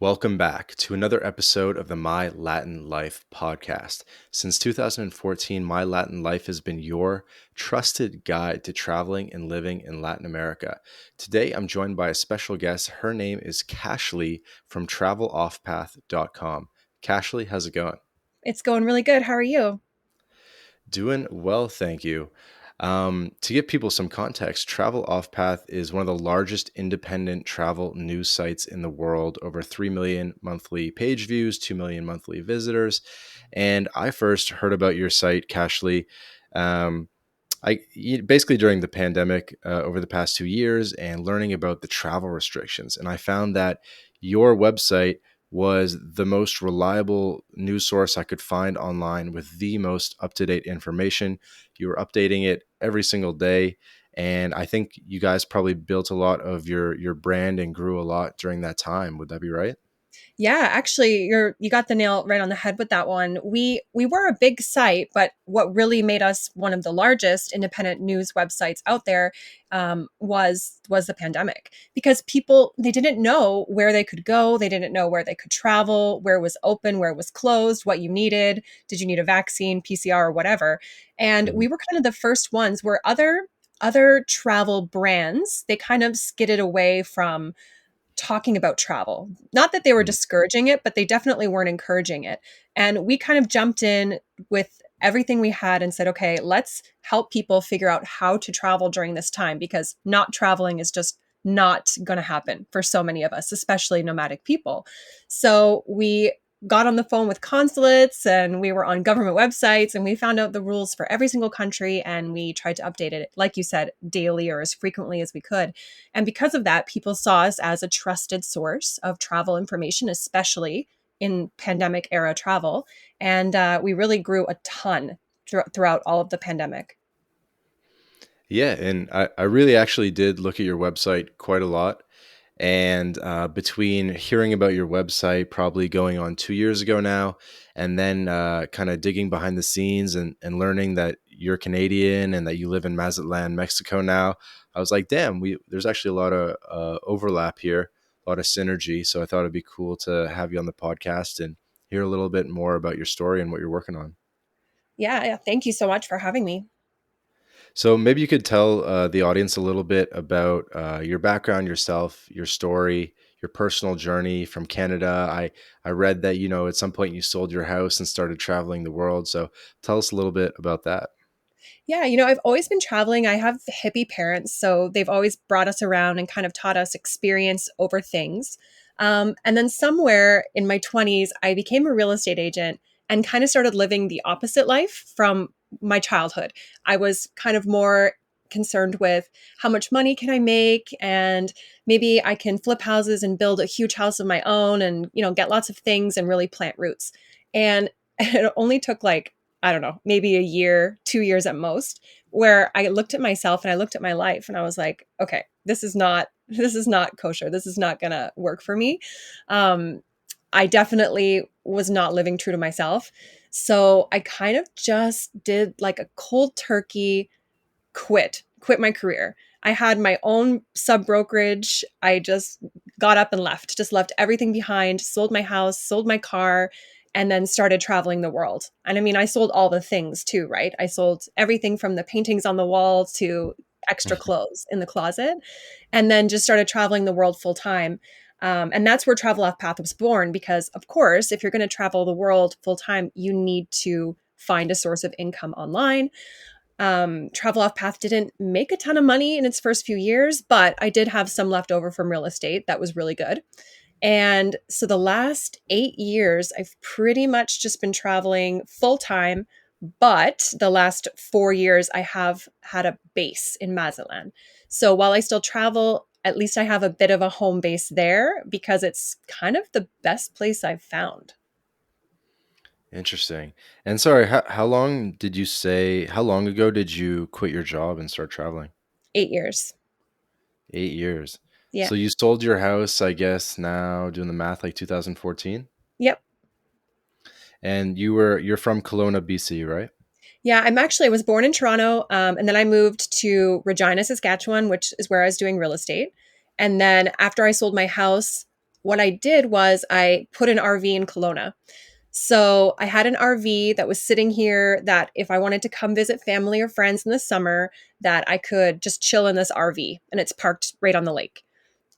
Welcome back to another episode of the My Latin Life podcast. Since 2014, My Latin Life has been your trusted guide to traveling and living in Latin America. Today, I'm joined by a special guest. Her name is Kashlee from traveloffpath.com. Kashlee, how's it going? It's going really good. How are you? Doing well, thank you. To give people some context, Travel Off Path is one of the largest independent travel news sites in the world, over 3 million monthly page views, 2 million monthly visitors. And I first heard about your site, Cashly, um, basically during the pandemic over the past 2 years and learning about the travel restrictions. And I found that your website was the most reliable news source I could find online with the most up to date information. You were updating it every single day. And I think you guys probably built a lot of your brand and grew a lot during that time. Would that be right? Yeah, actually, you got the nail right on the head with that one. We were a big site, but what really made us one of the largest independent news websites out there was the pandemic, because people, they didn't know where they could go, they didn't know where they could travel, where was open, where was closed, what you needed, did you need a vaccine, PCR, or whatever. And Mhm. we were kind of the first ones where other travel brands, they kind of skidded away from talking about travel. Not that they were Mhm. discouraging it, but they definitely weren't encouraging it. And we kind of jumped in with everything we had and said, okay, let's help people figure out how to travel during this time, because not traveling is just not going to happen for so many of us, especially nomadic people. So we got on the phone with consulates and we were on government websites and we found out the rules for every single country, and we tried to update it, like you said, daily or as frequently as we could. And because of that, people saw us as a trusted source of travel information, especially in pandemic era travel. And we really grew a ton throughout all of the pandemic. Yeah, and I really actually did look at your website quite a lot. And between hearing about your website, probably going on 2 years ago now, and then kind of digging behind the scenes and learning that you're Canadian and that you live in Mazatlan, Mexico now, I was like, damn, there's actually a lot of overlap here, a lot of synergy. So I thought it'd be cool to have you on the podcast and hear a little bit more about your story and what you're working on. Yeah, yeah. Thank you so much for having me. So maybe you could tell the audience a little bit about your background, yourself, your story, your personal journey from Canada. I read that at some point you sold your house and started traveling the world. So tell us a little bit about that. Yeah, I've always been traveling. I have hippie parents, so they've always brought us around and kind of taught us experience over things. And then somewhere in my 20s, I became a real estate agent and kind of started living the opposite life from my childhood. I was kind of more concerned with how much money can I make, and maybe I can flip houses and build a huge house of my own and, get lots of things and really plant roots. And it only took like, I don't know, maybe a year, 2 years at most, where I looked at myself and I looked at my life and I was like, okay, this is not kosher. This is not gonna work for me. Um, I definitely was not living true to myself. So I kind of just did like a cold turkey quit my career. I had my own sub brokerage. I just got up and left, just left everything behind, sold my house, sold my car, and then started traveling the world. And I mean, I sold all the things too, right? I sold everything from the paintings on the wall to extra clothes in the closet, and then just started traveling the world full time. And that's where Travel Off Path was born, because, of course, if you're going to travel the world full time, you need to find a source of income online. Travel Off Path didn't make a ton of money in its first few years, but I did have some left over from real estate that was really good. And so the last 8 years, I've pretty much just been traveling full time. But the last 4 years, I have had a base in Mazatlan. So while I still travel, at least I have a bit of a home base there, because it's kind of the best place I've found. Interesting. And sorry, how long did you say, how long ago did you quit your job and start traveling? 8 years. 8 years. Yeah. So you sold your house, I guess now doing the math, like 2014? Yep. And you're from Kelowna, BC, right? Yeah, I was born in Toronto, and then I moved to Regina, Saskatchewan, which is where I was doing real estate. And then after I sold my house, what I did was I put an RV in Kelowna. So I had an RV that was sitting here that if I wanted to come visit family or friends in the summer, that I could just chill in this RV and it's parked right on the lake.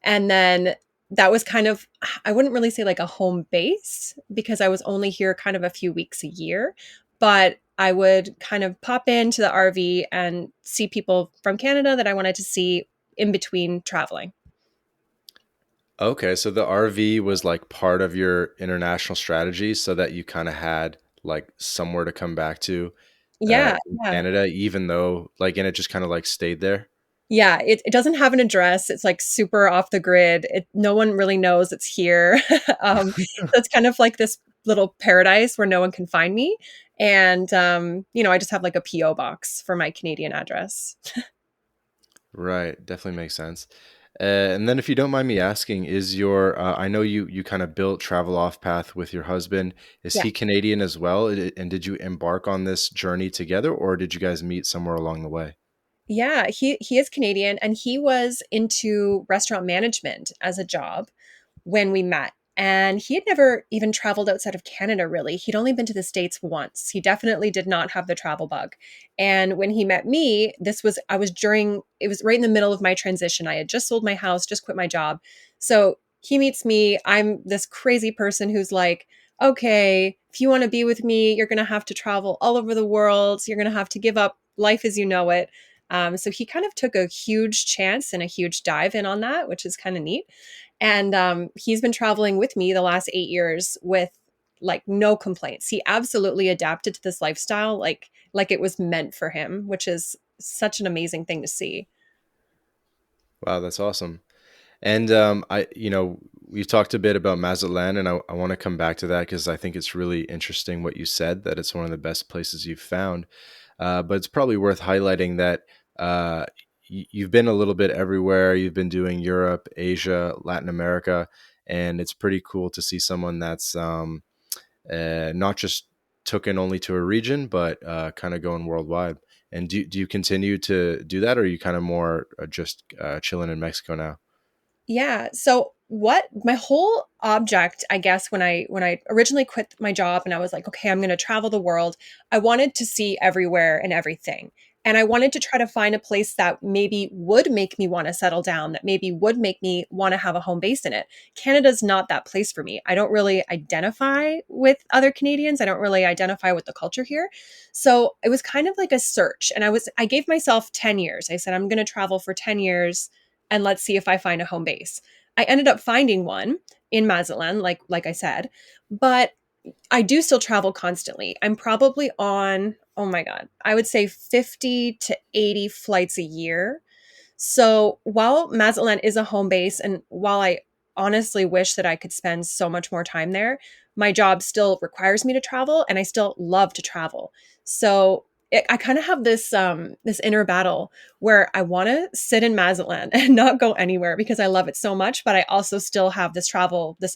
And then that was kind of, I wouldn't really say like a home base because I was only here kind of a few weeks a year, but I would kind of pop into the RV and see people from Canada that I wanted to see in between traveling. Okay, so the RV was like part of your international strategy so that you kind of had like somewhere to come back to Yeah, in yeah. Canada, even though like, and it just kind of like stayed there. Yeah, it doesn't have an address. It's like super off the grid. No one really knows it's here. So it's kind of like this little paradise where no one can find me. And, I just have like a PO box for my Canadian address. Right, definitely makes sense. And then, if you don't mind me asking, is your I know you kind of built Travel Off Path with your husband. Is Yeah. he Canadian as well? And did you embark on this journey together, or did you guys meet somewhere along the way? Yeah, he is Canadian and he was into restaurant management as a job when we met. And he had never even traveled outside of Canada, really. He'd only been to the States once. He definitely did not have the travel bug. And when he met me, it was right in the middle of my transition. I had just sold my house, just quit my job. So he meets me. I'm this crazy person who's like, okay, if you want to be with me, you're going to have to travel all over the world. You're going to have to give up life as you know it. So he kind of took a huge chance and a huge dive in on that, which is kind of neat. And he's been traveling with me the last 8 years with like no complaints. He absolutely adapted to this lifestyle like it was meant for him, which is such an amazing thing to see. Wow, that's awesome. And we've talked a bit about Mazatlan, and I want to come back to that because I think it's really interesting what you said that it's one of the best places you've found. But it's probably worth highlighting that uh, you've been a little bit everywhere. You've been doing Europe, Asia, Latin America, and it's pretty cool to see someone that's not just took in only to a region, but kind of going worldwide. And do you continue to do that, or are you kind of more just chilling in Mexico now? Yeah. So what my whole object, I guess, when I originally quit my job and I was like, okay, I'm going to travel the world, I wanted to see everywhere and everything. And I wanted to try to find a place that maybe would make me want to settle down, that maybe would make me want to have a home base in it. Canada's not that place for me. I don't really identify with other Canadians. I don't really identify with the culture here. So it was kind of like a search. And I gave myself 10 years. I said, I'm going to travel for 10 years and let's see if I find a home base. I ended up finding one in Mazatlan, like I said, but I do still travel constantly. I'm probably on, oh my God, I would say 50 to 80 flights a year. So while Mazatlan is a home base, and while I honestly wish that I could spend so much more time there, my job still requires me to travel, and I still love to travel. So I kind of have this inner battle where I want to sit in Mazatlan and not go anywhere because I love it so much, but I also still have this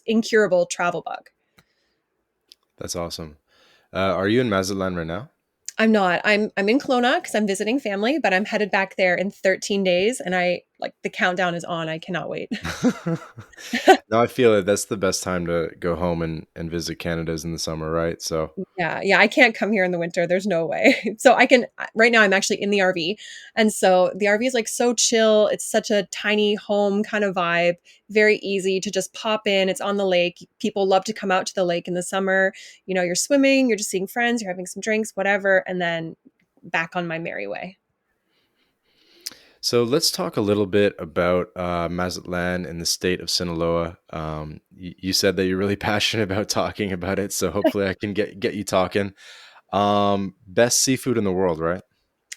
incurable travel bug. That's awesome. Are you in Mazatlan right now? I'm not. I'm in Kelowna because I'm visiting family, but I'm headed back there in 13 days, and I like the countdown is on. I cannot wait. No, I feel it. That's the best time to go home and visit Canada's in the summer, right? So Yeah, yeah, I can't come here in the winter. There's no way. So I can right now I'm actually in the RV. And so the RV is like so chill. It's such a tiny home kind of vibe, very easy to just pop in. It's on the lake. People love to come out to the lake in the summer. You're swimming, you're just seeing friends, you're having some drinks, whatever, and then back on my merry way. So let's talk a little bit about Mazatlan and the state of Sinaloa. You said that you're really passionate about talking about it, so hopefully I can get you talking. Best seafood in the world, right?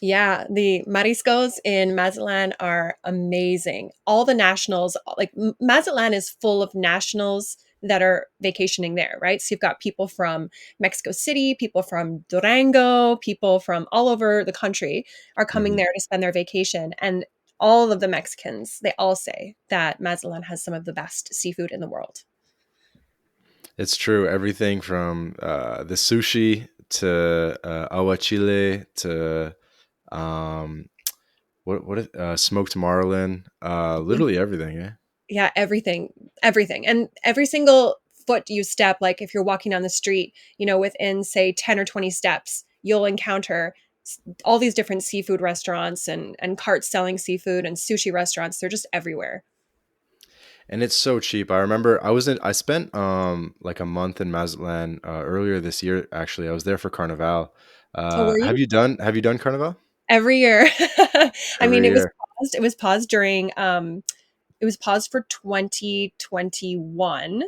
Yeah, the mariscos in Mazatlan are amazing. All the nationals, like Mazatlan is full of nationals that are vacationing there, right? So you've got people from Mexico City, people from Durango, people from all over the country are coming Hmm. there to spend their vacation. And all of the Mexicans, they all say that Mazatlan has some of the best seafood in the world. It's true. Everything from the sushi to aguachile to um, smoked marlin, literally everything. Yeah. Yeah, everything, everything. And every single foot you step, like if you're walking down the street, within say 10 or 20 steps, you'll encounter all these different seafood restaurants and carts selling seafood and sushi restaurants. They're just everywhere. And it's so cheap. I remember I spent like a month in Mazatlan earlier this year actually. I was there for Carnival. Oh, were you? Have you done Carnival? Every year. I mean, Every it was year. paused. It was paused during it was paused for 2021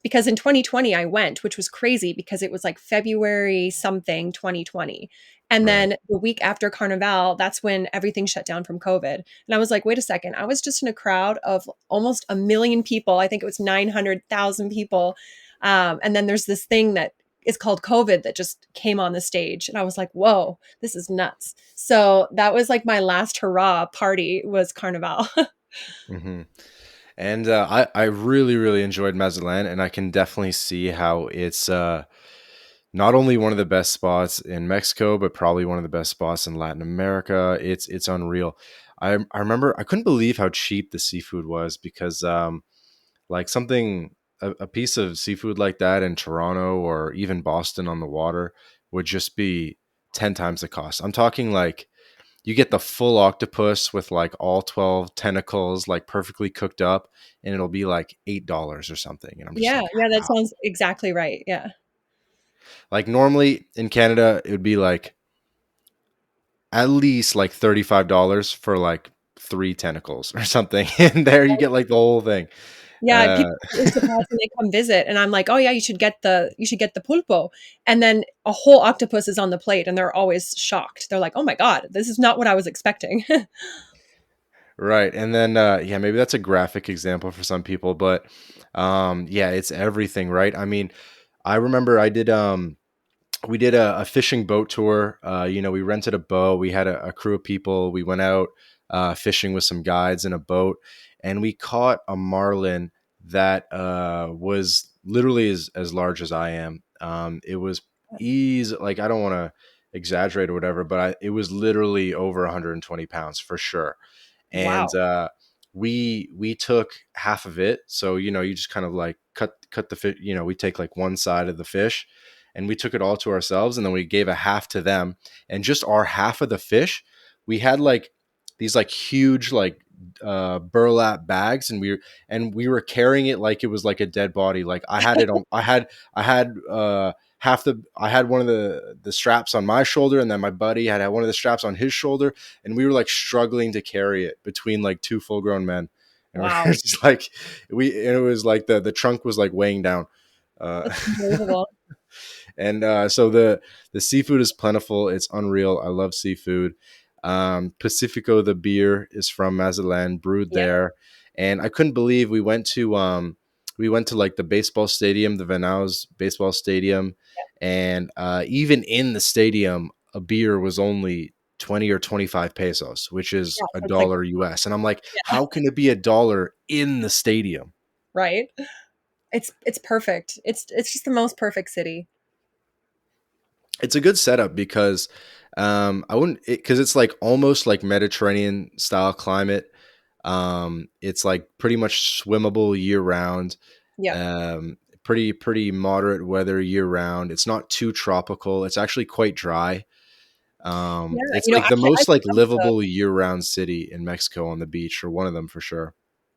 because in 2020 I went, which was crazy because it was like February something 2020. And Right. then the week after Carnival, that's when everything shut down from COVID. And I was like, wait a second, I was just in a crowd of almost a million people. I think it was 900,000 people. And then there's this thing that is called COVID that just came on the stage. And I was like, whoa, this is nuts. So that was like my last hurrah party was Carnival. hmm And I really really enjoyed Mazatlan, and I can definitely see how it's not only one of the best spots in Mexico, but probably one of the best spots in Latin America. It's unreal. I remember I couldn't believe how cheap the seafood was because like a piece of seafood like that in Toronto or even Boston on the water would just be 10 times the cost. I'm talking like you get the full octopus with like all 12 tentacles, like perfectly cooked up, and it'll be like $8 or something. And I'm just Yeah, like, yeah, that how? sounds exactly right. Yeah. Like normally in Canada, it would be like at least like $35 for like three tentacles or something. And there you get like the whole thing. Yeah, Uh, people are surprised when they come visit, and I'm like, "Oh yeah, you should get the pulpo," and then a whole octopus is on the plate, and they're always shocked. They're like, "Oh my god, this is not what I was expecting." right. And then, yeah, maybe that's a graphic example for some people, but yeah, it's everything, right? I mean, I remember we did a fishing boat tour. We rented a boat. We had a crew of people. We went out fishing with some guides in a boat, and we caught a marlin that was literally as large as I am. It was easy. Like I don't want to exaggerate or whatever, but it was literally over 120 pounds for sure. And Wow. we took half of it. So you just kind of like cut the fish. We take like one side of the fish, and we took it all to ourselves, and then we gave a half to them. And just our half of the fish, we had like these like huge like burlap bags, and we were carrying it like it was like a dead body. Like I had it on. I had I had one of the straps on my shoulder, and then my buddy had one of the straps on his shoulder, and we were like struggling to carry it between like two full grown men, and we we're Wow. just like and it was like the trunk was like weighing down. Uh, That's unbelievable. and so the seafood is plentiful. It's unreal. I love seafood. Pacifico, the beer, is from Mazatlan, brewed Yeah. there, and I couldn't believe we went to like the baseball stadium, the Venaus baseball stadium, and even in the stadium, a beer was only 20 or 25 pesos, which is Yeah, a so it's like dollar US. And I'm like, yeah, how can it be a dollar in the stadium? right? It's perfect. It's just the most perfect city. It's a good setup because I wouldn't because it's like almost like Mediterranean style climate. It's like pretty much swimmable year round. Yeah. Pretty moderate weather year round. It's not too tropical. It's actually quite dry. Yeah, It's like the actually I most like love the livable year round city in Mexico on the beach, or one of them for sure.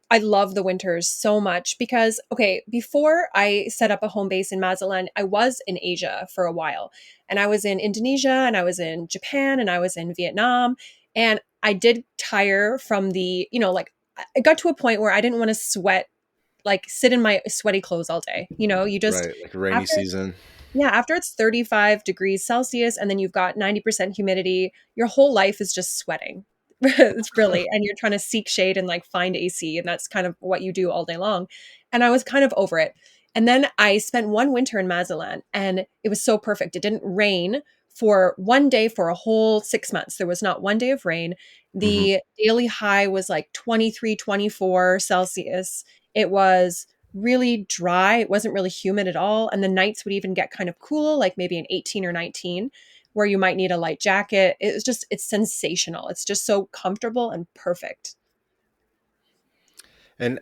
I love the winters so much because, okay, before I set up a home base in Mazatlan, I was in Asia for a while. And I was in Indonesia and I was in Japan and I was in Vietnam. And I did tire from like, I got to a point where I didn't want to like sit in my sweaty clothes all day. You just, Right, like a rainy after season. yeah, after it's 35 degrees Celsius and then you've got 90% humidity, your whole life is just sweating. It's really, and you're trying to seek shade and like find AC, and that's kind of what you do all day long. And I was kind of over it. And then I spent one winter in Mazatlan and it was so perfect. It didn't rain for one day for a whole 6 months. There was not one day of rain. hmm The daily high was like 23, 24 Celsius. It was really dry. It wasn't really humid at all. And the nights would even get kind of cool, like maybe an 18 or 19, where you might need a light jacket. It's sensational. It's just so comfortable and perfect. And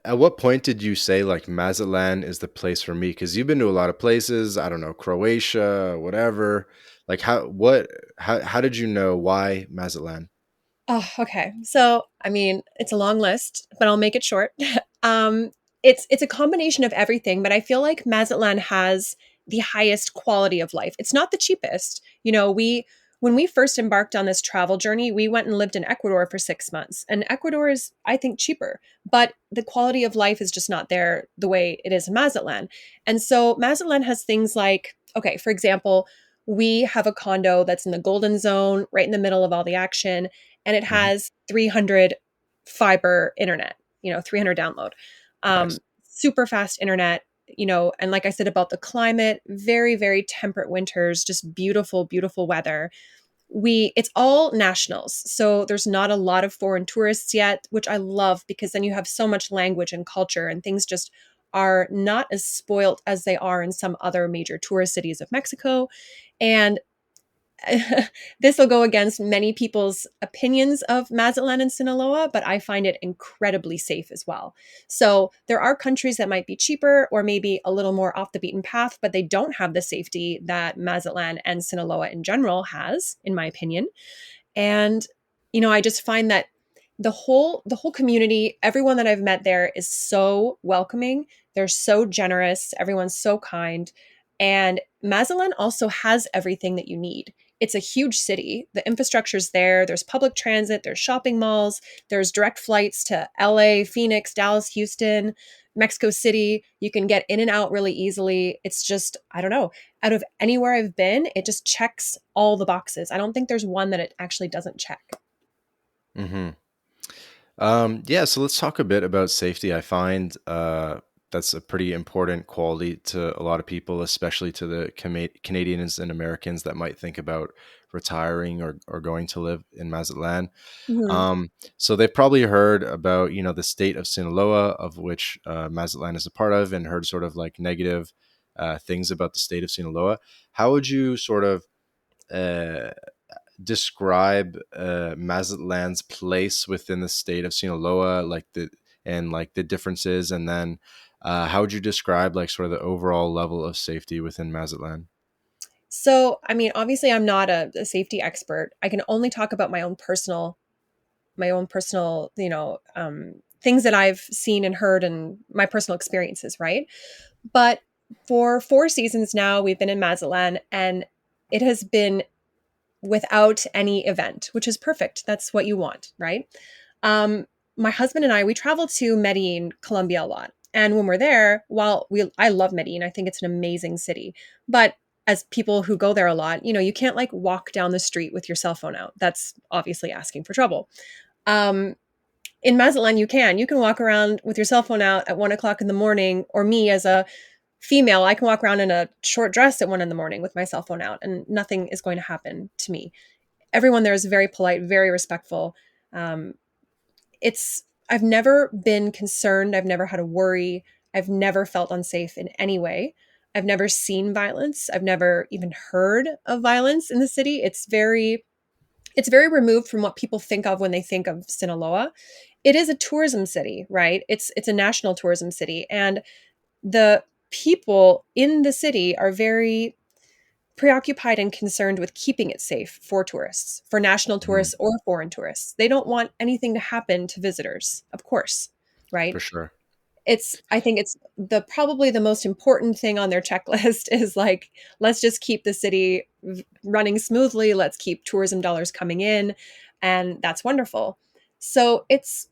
at what point did you say like Mazatlan is the place for me? Because you've been to a lot of places. I don't know, Croatia, whatever. Like how did you know why Mazatlan? Oh, okay. So, I mean, it's a long list, but I'll make it short. um, it's a combination of everything, but I feel like Mazatlan has the highest quality of life. It's not the cheapest. We when we first embarked on this travel journey, we went and lived in Ecuador for 6 months, and Ecuador is, I think, cheaper, but the quality of life is just not there the way it is in Mazatlan. And so Mazatlan has things like, okay, for example, we have a condo that's in the golden zone, right in the middle of all the action, and it Hmm. has 300 fiber internet, 300 download. Nice. Super fast internet, and like I said about the climate, very, very temperate winters, just beautiful, beautiful weather. It's all nationals. So there's not a lot of foreign tourists yet, which I love because then you have so much language and culture and things just are not as spoilt as they are in some other major tourist cities of Mexico. And this will go against many people's opinions of Mazatlan and Sinaloa, but I find it incredibly safe as well. So there are countries that might be cheaper or maybe a little more off the beaten path, but they don't have the safety that Mazatlan and Sinaloa in general has, in my opinion. And I just find that the whole community, everyone that I've met there is so welcoming. They're so generous, everyone's so kind. And Mazatlan also has everything that you need. It's a huge city. The infrastructure's there. There's public transit, there's shopping malls, there's direct flights to LA, Phoenix, Dallas, Houston, Mexico City. You can get in and out really easily. It's just, I don't know, out of anywhere I've been, it just checks all the boxes. I don't think there's one that it actually doesn't check. Hmm. Yeah, so let's talk a bit about safety. I find that's a pretty important quality to a lot of people, especially to the Canadians and Americans that might think about retiring or going to live in Mazatlan. Mhm. So they've probably heard about, the state of Sinaloa, of which Mazatlan is a part of, and heard sort of like negative things about the state of Sinaloa. How would you sort of uh, describe Mazatlan's place within the state of Sinaloa, like the differences, and then how would you describe like sort of the overall level of safety within Mazatlan? So, I mean, obviously, I'm not a safety expert. I can only talk about my own personal, things that I've seen and heard and my personal experiences, right? But for 4 seasons now, we've been in Mazatlan, and it has been without any event, which is perfect. That's what you want, right? Um, my husband and I, we travel to Medellin, Colombia a lot. And when we're there, I love Medellin, I think it's an amazing city. But as people who go there a lot, you can't like walk down the street with your cell phone out. That's obviously asking for trouble. Um, in Mazatlan, you can walk around with your cell phone out at 1 o'clock in the morning, or me as a female, I can walk around in a short dress at 1 in the morning with my cell phone out, and nothing is going to happen to me. Everyone there is very polite, very respectful. Um, it's I've never been concerned. I've never had a worry. I've never felt unsafe in any way. I've never seen violence. I've never even heard of violence in the city. It's very removed from what people think of when they think of Sinaloa. It is a tourism city, right? It's a national tourism city, and the people in the city are very preoccupied and concerned with keeping it safe for tourists, for national Mhm. tourists or foreign tourists. They don't want anything to happen to visitors, of course, right? For sure. I think it's probably the most important thing on their checklist is like, let's just keep the city running smoothly. Let's keep tourism dollars coming in. And that's wonderful. So it's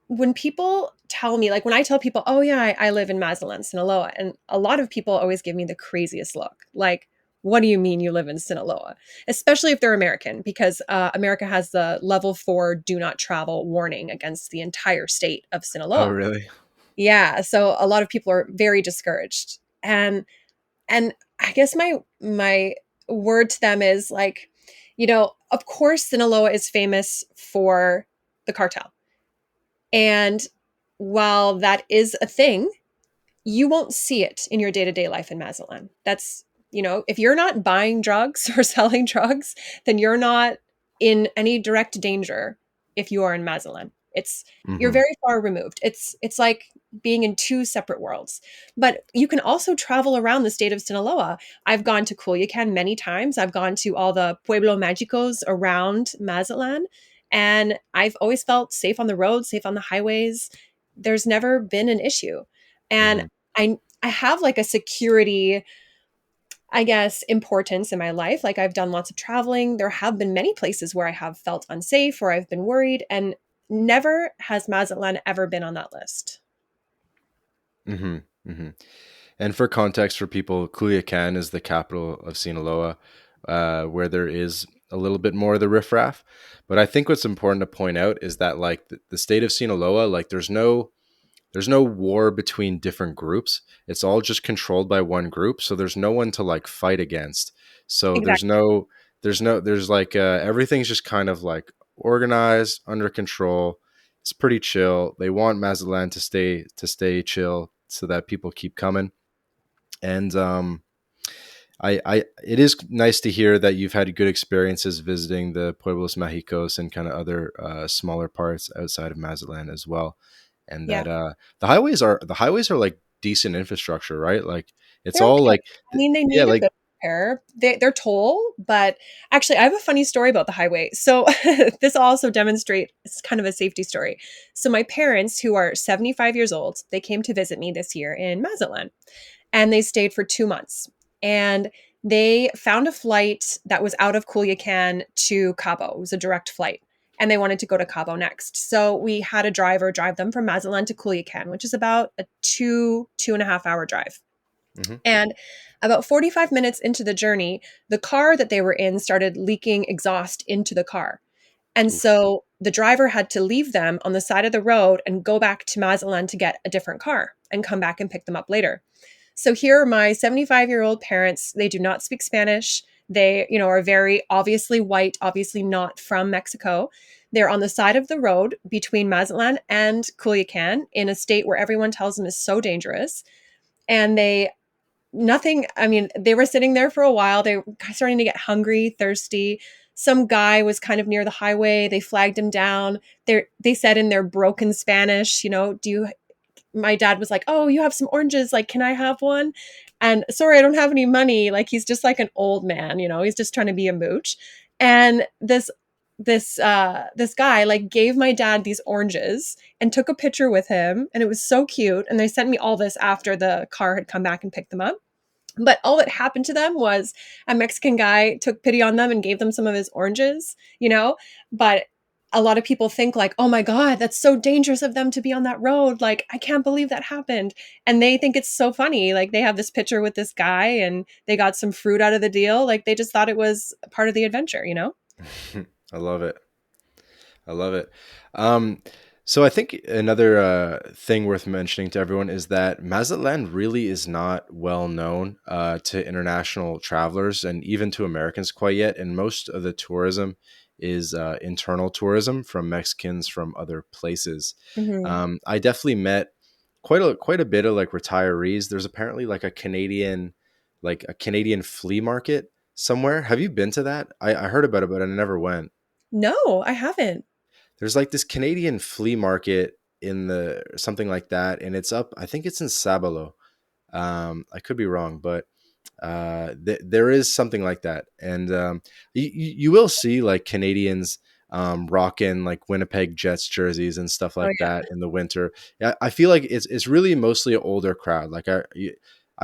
when people tell me, like when I tell people, oh yeah, I live in Mazatlan, Sinaloa, and a lot of people always give me the craziest look. Like, what do you mean you live in Sinaloa? Especially if they're American, because America has the level 4 do not travel warning against the entire state of Oh, Sinaloa. really? Yeah, so a lot of people are very discouraged. And I guess my word to them is like, of course Sinaloa is famous for the cartel. And while that is a thing, you won't see it in your day-to-day life in Mazatlan. If you're not buying drugs or selling drugs, then you're not in any direct danger if you are in Mazatlan. It's you're Hmm. very far removed. It's like being in two separate worlds. But you can also travel around the state of Sinaloa. I've gone to Culiacan many times. I've gone to all the Pueblo Magicos around Mazatlan, and I've always felt safe on the roads, safe on the highways. There's never been an issue. And Hmm. I have like a security, I guess, importance in my life. Like I've done lots of traveling. There have been many places where I have felt unsafe or I've been worried, and never has Mazatlan ever been on that list. Hmm. Hmm. And for context for people, Culiacan is the capital of Sinaloa, where there is a little bit more of the riffraff. But I think what's important to point out is that like the state of Sinaloa, like there's no war between different groups. It's all just controlled by one group. So there's no one to like fight against. So Exactly. there's like everything's just kind of like organized, under control. It's pretty chill. They want Mazatlan to stay chill so that people keep coming. And it is nice to hear that you've had good experiences visiting the Pueblos Mágicos and kind of other smaller parts outside of Mazatlan as well, and Yeah. that the highways are like decent infrastructure, right? Like it's They're all okay. like, I mean, they yeah, need a like bit of repair. They're toll, but actually, I have a funny story about the highway. So this also demonstrates it's kind of a safety story. So my parents, who are 75 years old, they came to visit me this year in Mazatlan, and they stayed for 2 months. And they found a flight that was out of Culiacan to Cabo. It was a direct flight. And they wanted to go to Cabo next. So we had a driver drive them from Mazatlan to Culiacan, which is about a 2.5 hour drive. hmm. And about 45 minutes into the journey, the car that they were in started leaking exhaust into the car. And Oof. so the driver had to leave them on the side of the road and go back to Mazatlan to get a different car and come back and pick them up later. So here are my 75-year-old parents. They do not speak Spanish. They, are very obviously white, obviously not from Mexico. They're on the side of the road between Mazatlan and Culiacan in a state where everyone tells them is so dangerous. And I mean, they were sitting there for a while. They were starting to get hungry, thirsty. Some guy was kind of near the highway. They flagged him down. They said in their broken Spanish, do you my dad was like, "Oh, you have some oranges. Like, can I have one?" And sorry, I don't have any money. Like, he's just like an old man, he's just trying to be a mooch. And this guy like gave my dad these oranges and took a picture with him, and it was so cute. And they sent me all this after the car had come back and picked them up. But all that happened to them was a Mexican guy took pity on them and gave them some of his oranges. But a lot of people think like, "Oh my god, that's so dangerous of them to be on that road. Like, I can't believe that happened." And they think it's so funny. Like they have this picture with this guy and they got some fruit out of the deal. Like they just thought it was part of the adventure. I love it. I love it. Um, so I think another thing worth mentioning to everyone is that Mazatlan really is not well known to international travelers and even to Americans quite yet. And most of the tourism is internal tourism from Mexicans from other places. Mhm. I definitely met quite a bit of like retirees. There's apparently like a Canadian flea market somewhere. Have you been to that? I heard about it, but I never went. No, I haven't. There's like this Canadian flea market in the something like that, and it's up. I think it's in Sabalo. I could be wrong, but there is something like that, and you will see like Canadians rocking like Winnipeg Jets jerseys and stuff Oh like yeah. that in the winter. Yeah, I feel like it's really mostly an older crowd. Like I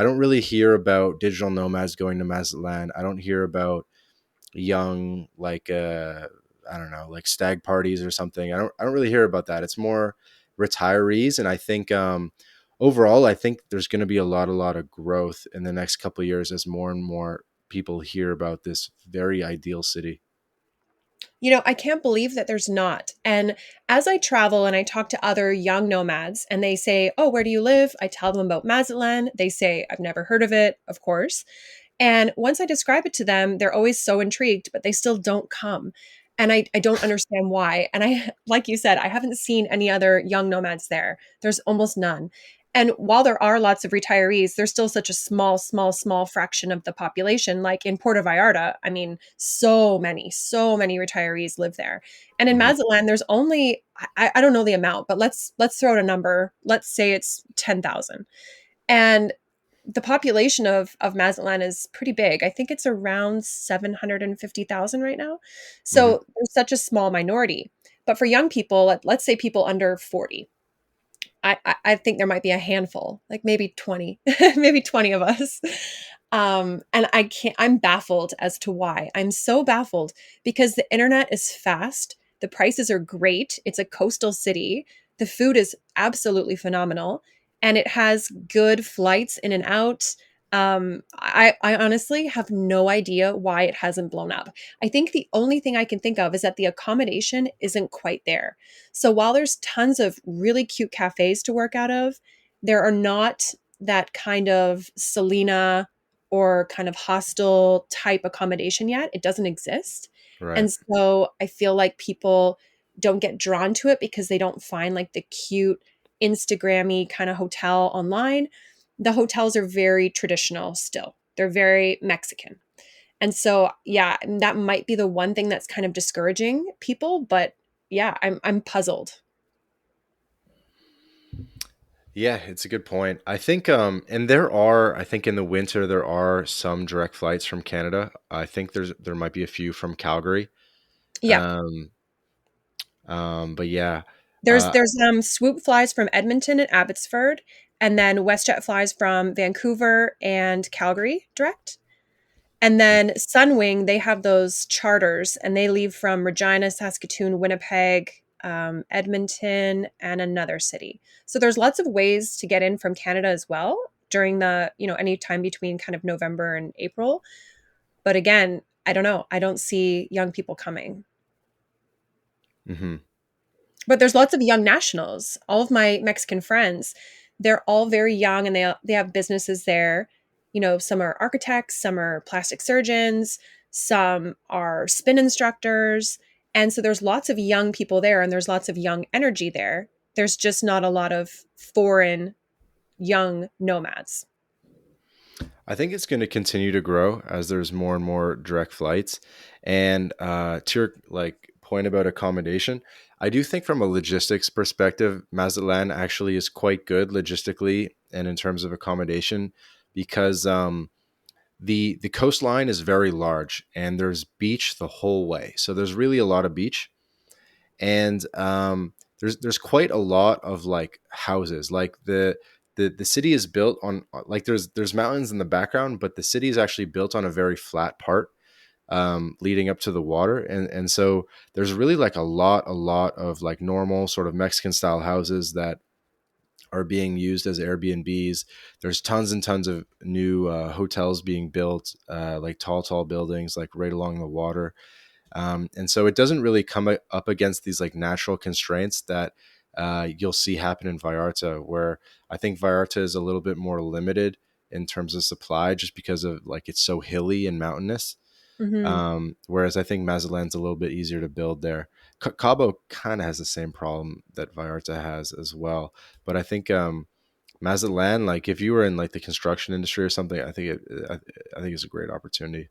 don't really hear about digital nomads going to Mazatlan. I don't hear about young like I don't know, like stag parties or something. I don't really hear about that. It's more retirees, and I think overall I think there's going to be a lot of growth in the next couple of years as more and more people hear about this very ideal city. I can't believe that there's not. And as I travel and I talk to other young nomads and they say, "Oh, where do you live?" I tell them about Mazatlan. They say, "I've never heard of it," of course. And once I describe it to them, they're always so intrigued, but they still don't come. And I don't understand why. And like you said, I haven't seen any other young nomads there. There's almost none. And while there are lots of retirees, there's still such a small, small, small fraction of the population. Like in Puerto Vallarta, I mean, so many retirees live there. And in Mhm. Mazatlan, there's only I don't know the amount, but let's throw out a number. Let's say it's 10,000. And the population of Mazatlan is pretty big. I think it's around 750,000 right now. Mhm. So there's such a small minority. But for young people, let's say people under 40, I think there might be a handful, like maybe 20, maybe 20 of us. And I'm baffled as to why. I'm so baffled because the internet is fast. The prices are great. It's a coastal city. The food is absolutely phenomenal. And it has good flights in and out. I honestly have no idea why it hasn't blown up. I think the only thing I can think of is that the accommodation isn't quite there. So while there's tons of really cute cafes to work out of, there are not that kind of Selena or kind of hostel type accommodation yet. It doesn't exist. Right. And so I feel like people don't get drawn to it because they don't find like the cute Instagrammy kind of hotel online. The hotels are very traditional still. They're very Mexican. And so, yeah, that might be the one thing that's kind of discouraging people, but yeah, I'm puzzled. Yeah, it's a good point. I think and there are I think in the winter there are some direct flights from Canada. I think there might be a few from Calgary. Yeah. Um but yeah. There's Uh there's swoop flies from Edmonton and Abbotsford, and then WestJet flies from Vancouver and Calgary direct. And then Sunwing, they have those charters and they leave from Regina, Saskatoon, Winnipeg, Edmonton, and another city. So there's lots of ways to get in from Canada as well during any time between kind of November and April. But again, I don't know. I don't see young people coming. mhm. But there's lots of young nationals. All of my Mexican friends, they're all very young and they have businesses there. Some are architects, some are plastic surgeons, some are spin instructors. And so there's lots of young people there and there's lots of young energy there. There's just not a lot of foreign young nomads. I think it's going to continue to grow as there's more and more direct flights. And to your like point about accommodation, I do think from a logistics perspective, Mazatlan actually is quite good logistically and in terms of accommodation because the coastline is very large and there's beach the whole way. So there's really a lot of beach and there's quite a lot of like houses. Like the city is built on like there's mountains in the background, but the city is actually built on a very flat part leading up to the water, and so there's really like a lot of like normal sort of Mexican style houses that are being used as Airbnbs. There's tons and tons of new hotels being built, like tall buildings, like right along the water. And so it doesn't really come up against these like natural constraints that you'll see happen in Vallarta, where I think Vallarta is a little bit more limited in terms of supply just because of like it's so hilly and mountainous. Hmm. Whereas I think Mazatlan's a little bit easier to build there. Cabo kind of has the same problem that Vallarta has as well. But I think Mazatlan, like if you were in like the construction industry or something, I think it's a great opportunity.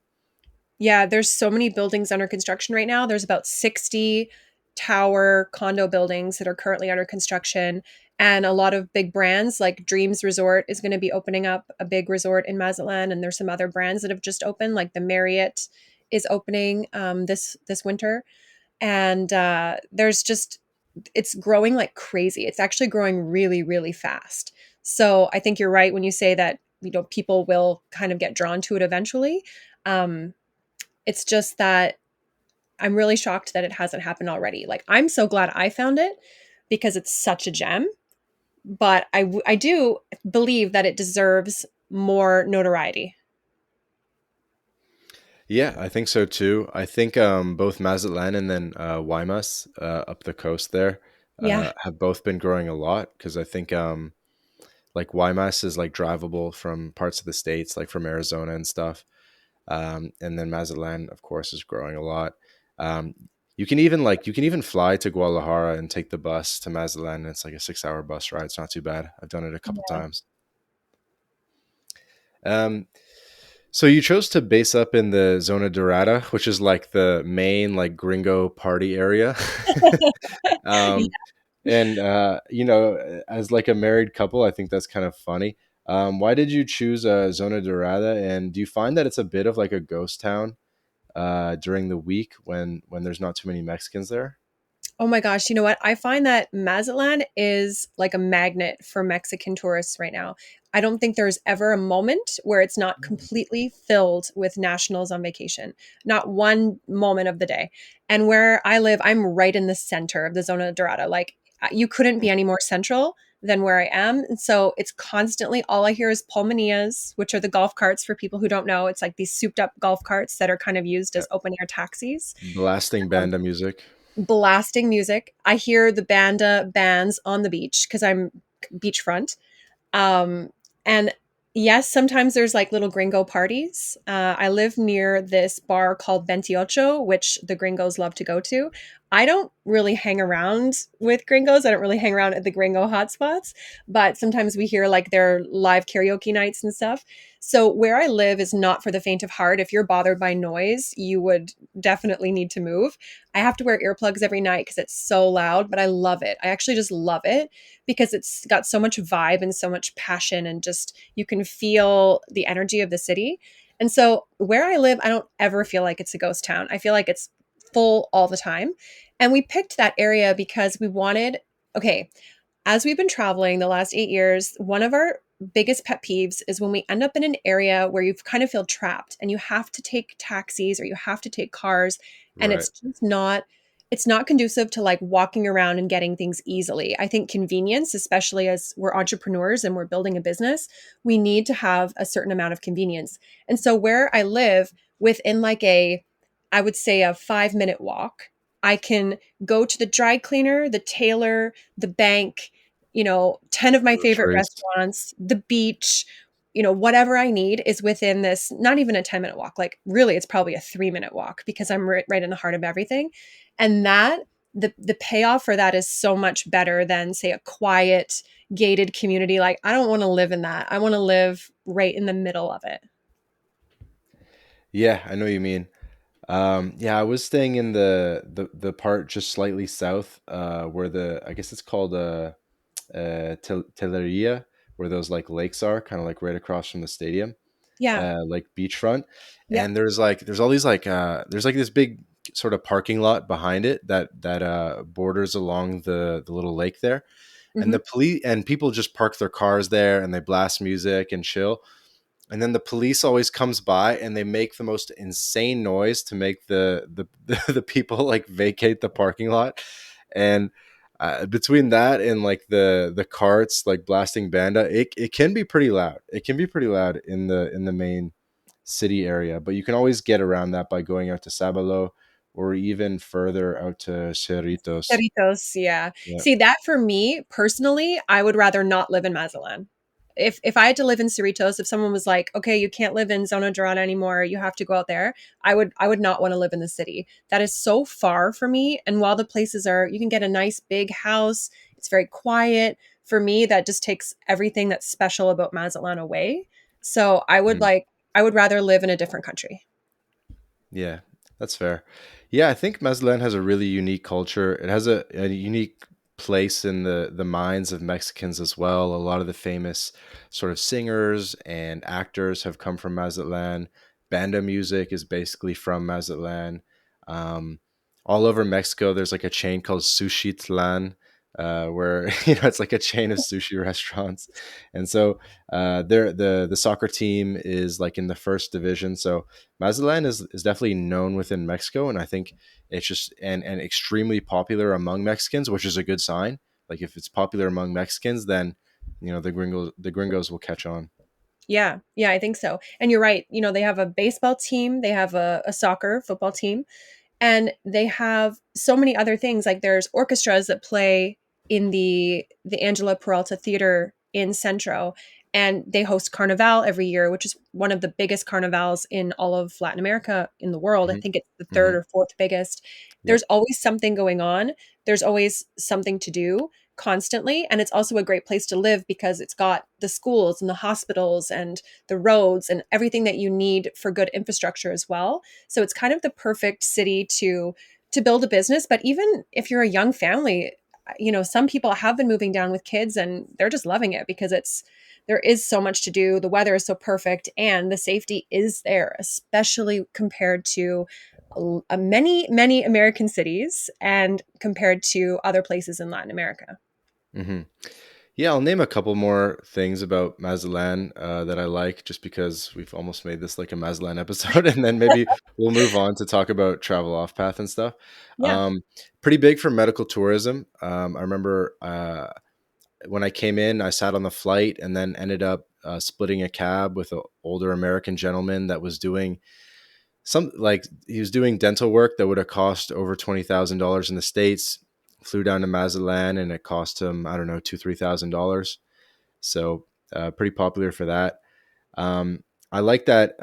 Yeah, there's so many buildings under construction right now. There's about 60 tower condo buildings that are currently under construction. And a lot of big brands like Dreams Resort is going to be opening up a big resort in Mazatlan. And there's some other brands that have just opened, like the Marriott is opening this winter. And there's just it's growing like crazy. It's actually growing really, really fast. So I think you're right when you say that people will kind of get drawn to it eventually. Um, it's just that I'm really shocked that it hasn't happened already. Like, I'm so glad I found it because it's such a gem, but I do believe that it deserves more notoriety. Yeah, I think so too. I think both Mazatlan and then Guaymas up the coast there Yeah. have both been growing a lot because I think like Guaymas is like drivable from parts of the states, like from Arizona and stuff. And then Mazatlan, of course, is growing a lot. Um, you can even fly to Guadalajara and take the bus to Mazatlan. And it's like a 6 hour bus ride. It's not too bad. I've done it a couple Yeah. times. Um, so you chose to base up in the Zona Dorada, which is like the main like gringo party area. um, and as like a married couple, I think that's kind of funny. Why did you choose Zona Dorada? And do you find that it's a bit of like a ghost town during the week when there's not too many Mexicans there? Oh my gosh, you know what? I find that Mazatlan is like a magnet for Mexican tourists right now. I don't think there's ever a moment where it's not completely filled with nationals on vacation. Not one moment of the day. And where I live, I'm right in the center of the Zona Dorada. Like you couldn't be any more central than where I am. And so it's constantly all I hear is pulmonillas, which are the golf carts for people who don't know. It's like these souped up golf carts that are kind of used Yeah. as open air taxis, Blasting banda music. blasting music. I hear the banda bands on the beach because I'm beachfront. Um, and yes, sometimes there's like little gringo parties. I live near this bar called 28, which the gringos love to go to. I don't really hang around with gringos. I don't really hang around at the gringo hotspots, but sometimes we hear like their live karaoke nights and stuff. So where I live is not for the faint of heart. If you're bothered by noise, you would definitely need to move. I have to wear earplugs every night because it's so loud, but I love it. I actually just love it because it's got so much vibe and so much passion, and just you can feel the energy of the city. And so where I live, I don't ever feel like it's a ghost town. I feel like it's full all the time. And we picked that area because we wanted, okay, as we've been traveling the last 8 years, one of our biggest pet peeves is when we end up in an area where you kind of feel trapped and you have to take taxis or you have to take cars, and Right. it's not conducive to like walking around and getting things easily. I think convenience, especially as we're entrepreneurs and we're building a business, we need to have a certain amount of convenience. And so where I live, within like I would say a 5 minute walk, I can go to the dry cleaner, the tailor, the bank, 10 of my favorite Groceries. restaurants, the beach, whatever I need is within this, not even a 10-minute walk. Like, really, it's probably a 3-minute walk because I'm right in the heart of everything. And the payoff for that is so much better than, say, a quiet, gated community. Like, I don't want to live in that. I want to live right in the middle of it. Yeah, I know what you mean. Yeah, I was staying in the part just slightly south, where the I guess it's called Teleria, where those like lakes are, kind of like right across from the stadium, Yeah. like beachfront. Yep. And there's all these like there's like this big sort of parking lot behind it that borders along the little lake there. And Hmm. the police and people just park their cars there and they blast music and chill. And then the police always comes by and they make the most insane noise to make the people like vacate the parking lot. And between that and like the carts like blasting banda, it can be pretty loud. It can be pretty loud in the main city area, but you can always get around that by going out to Sabalo or even further out to Cerritos. Cerritos, yeah. Yeah. See, that for me personally, I would rather not live in Mazatlan. If I had to live in Cerritos, if someone was like, "Okay, you can't live in Zona Dorada anymore, you have to go out there," I would not want to live in the city. That is so far for me. And while the places are, you can get a nice big house, it's very quiet. For me, that just takes everything that's special about Mazatlan away. So I would rather live in a different country. Yeah, that's fair. Yeah, I think Mazatlan has a really unique culture. It has a unique place in the minds of Mexicans as well. A lot of the famous sort of singers and actors have come from Mazatlan. Banda music is basically from Mazatlan. Um, all over Mexico, there's like a chain called Sushitlan, where it's like a chain of sushi restaurants, and so the soccer team is like in the first division. So Mazatlan is definitely known within Mexico, and I think it's just and extremely popular among Mexicans, which is a good sign. Like if it's popular among Mexicans, then the gringos will catch on. Yeah, yeah, I think so. And you're right. They have a baseball team, they have a soccer football team, and they have so many other things. Like there's orchestras that play in the Angela Peralta Theater in Centro, and they host Carnival every year, which is one of the biggest carnivals in all of Latin America, in the world. I Hmm. think it's the third Hmm. or fourth biggest. There's Yep. always something going on. There's always something to do constantly, and it's also a great place to live because it's got the schools and the hospitals and the roads and everything that you need for good infrastructure as well. So it's kind of the perfect city to build a business. But even if you're a young family, some people have been moving down with kids and they're just loving it because there is so much to do. The weather is so perfect and the safety is there, especially compared to many, many American cities and compared to other places in Latin America. Hmm. Yeah, I'll name a couple more things about Mazatlan that I like, just because we've almost made this like a Mazatlan episode, and then maybe we'll move on to talk about travel off path and stuff. Yeah. Um, Pretty big for medical tourism. I remember when I came in, I sat on the flight and then ended up splitting a cab with an older American gentleman that was doing he was doing dental work that would have cost over $20,000 in the States. Flew down to Mazatlan and it cost him, I don't know, $2,000 to $3,000. So pretty popular for that. Um, I like that.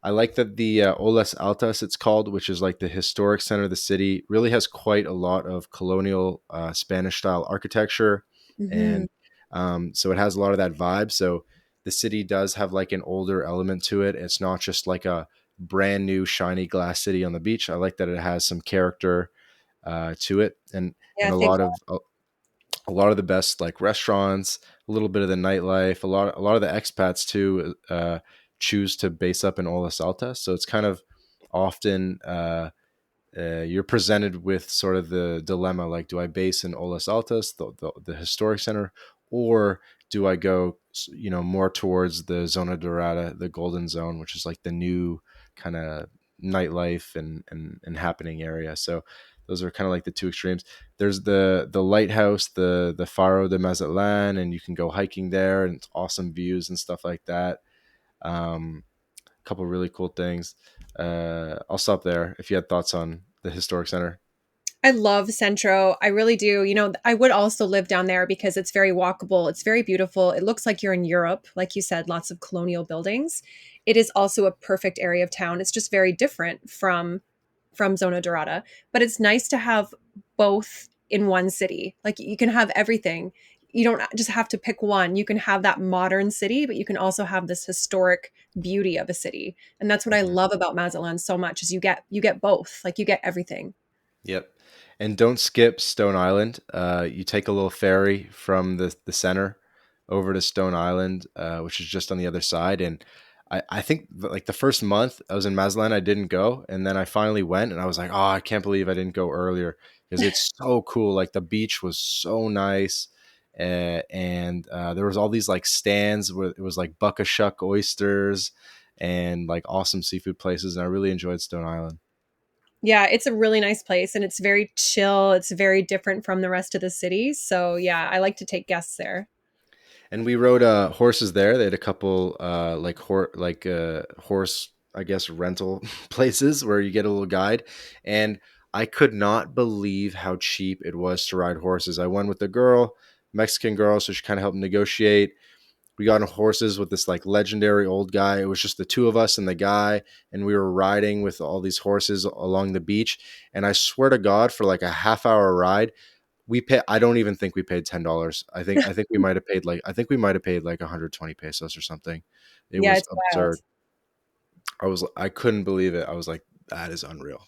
I like that the Olas Altas, it's called, which is like the historic center of the city, really has quite a lot of colonial Spanish style architecture, Hmm. and so it has a lot of that vibe. So the city does have like an older element to it. It's not just like a brand new shiny glass city on the beach. I like that it has some character to it, and Yeah. Thank a lot of the best like restaurants, a little bit of the nightlife, a lot of the expats too choose to base up in Olas Altas. So it's kind of often you're presented with sort of the dilemma, like, do I base in Olas Altas, the historic center, or do I go, more towards the Zona Dorada, the Golden Zone, which is like the new kind of nightlife and happening area. So those are kind of like the two extremes. There's the lighthouse, the Faro de Mazatlan, and you can go hiking there, and it's awesome views and stuff like that. A couple really cool things. I'll stop there. If you had thoughts on the historic center. I love Centro. I really do. I would also live down there because it's very walkable. It's very beautiful. It looks like you're in Europe, like you said, lots of colonial buildings. It is also a perfect area of town. It's just very different from Zona Dorada, but it's nice to have both in one city. Like you can have everything. You don't just have to pick one. You can have that modern city, but you can also have this historic beauty of a city. And that's what I Mhm. love about Mazatlan so much is you get both. Like you get everything. Yep. And don't skip Stone Island. You take a little ferry from the center over to Stone Island, which is just on the other side. And I think like the first month I was in Mazatlan, I didn't go. And then I finally went and I was like, oh, I can't believe I didn't go earlier because it's so cool. Like the beach was so nice. And there was all these like stands where it was like buck-a-shuck oysters and like awesome seafood places. And I really enjoyed Stone Island. Yeah, it's a really nice place and it's very chill. It's very different from the rest of the city. So, yeah, I like to take guests there. And we rode horses there. They had a couple horse, I guess, rental places where you get a little guide. And I could not believe how cheap it was to ride horses. I went with a girl, Mexican girl, so she kind of helped negotiate. We got on horses with this like legendary old guy. It was just the two of us and the guy, and we were riding with all these horses along the beach. And I swear to God, for like a half hour ride, we pay. I don't even think we paid $10. I think we might have paid like 120 pesos or something. It Yeah, was it's wild. absurd. I couldn't believe it. I was like, that is unreal.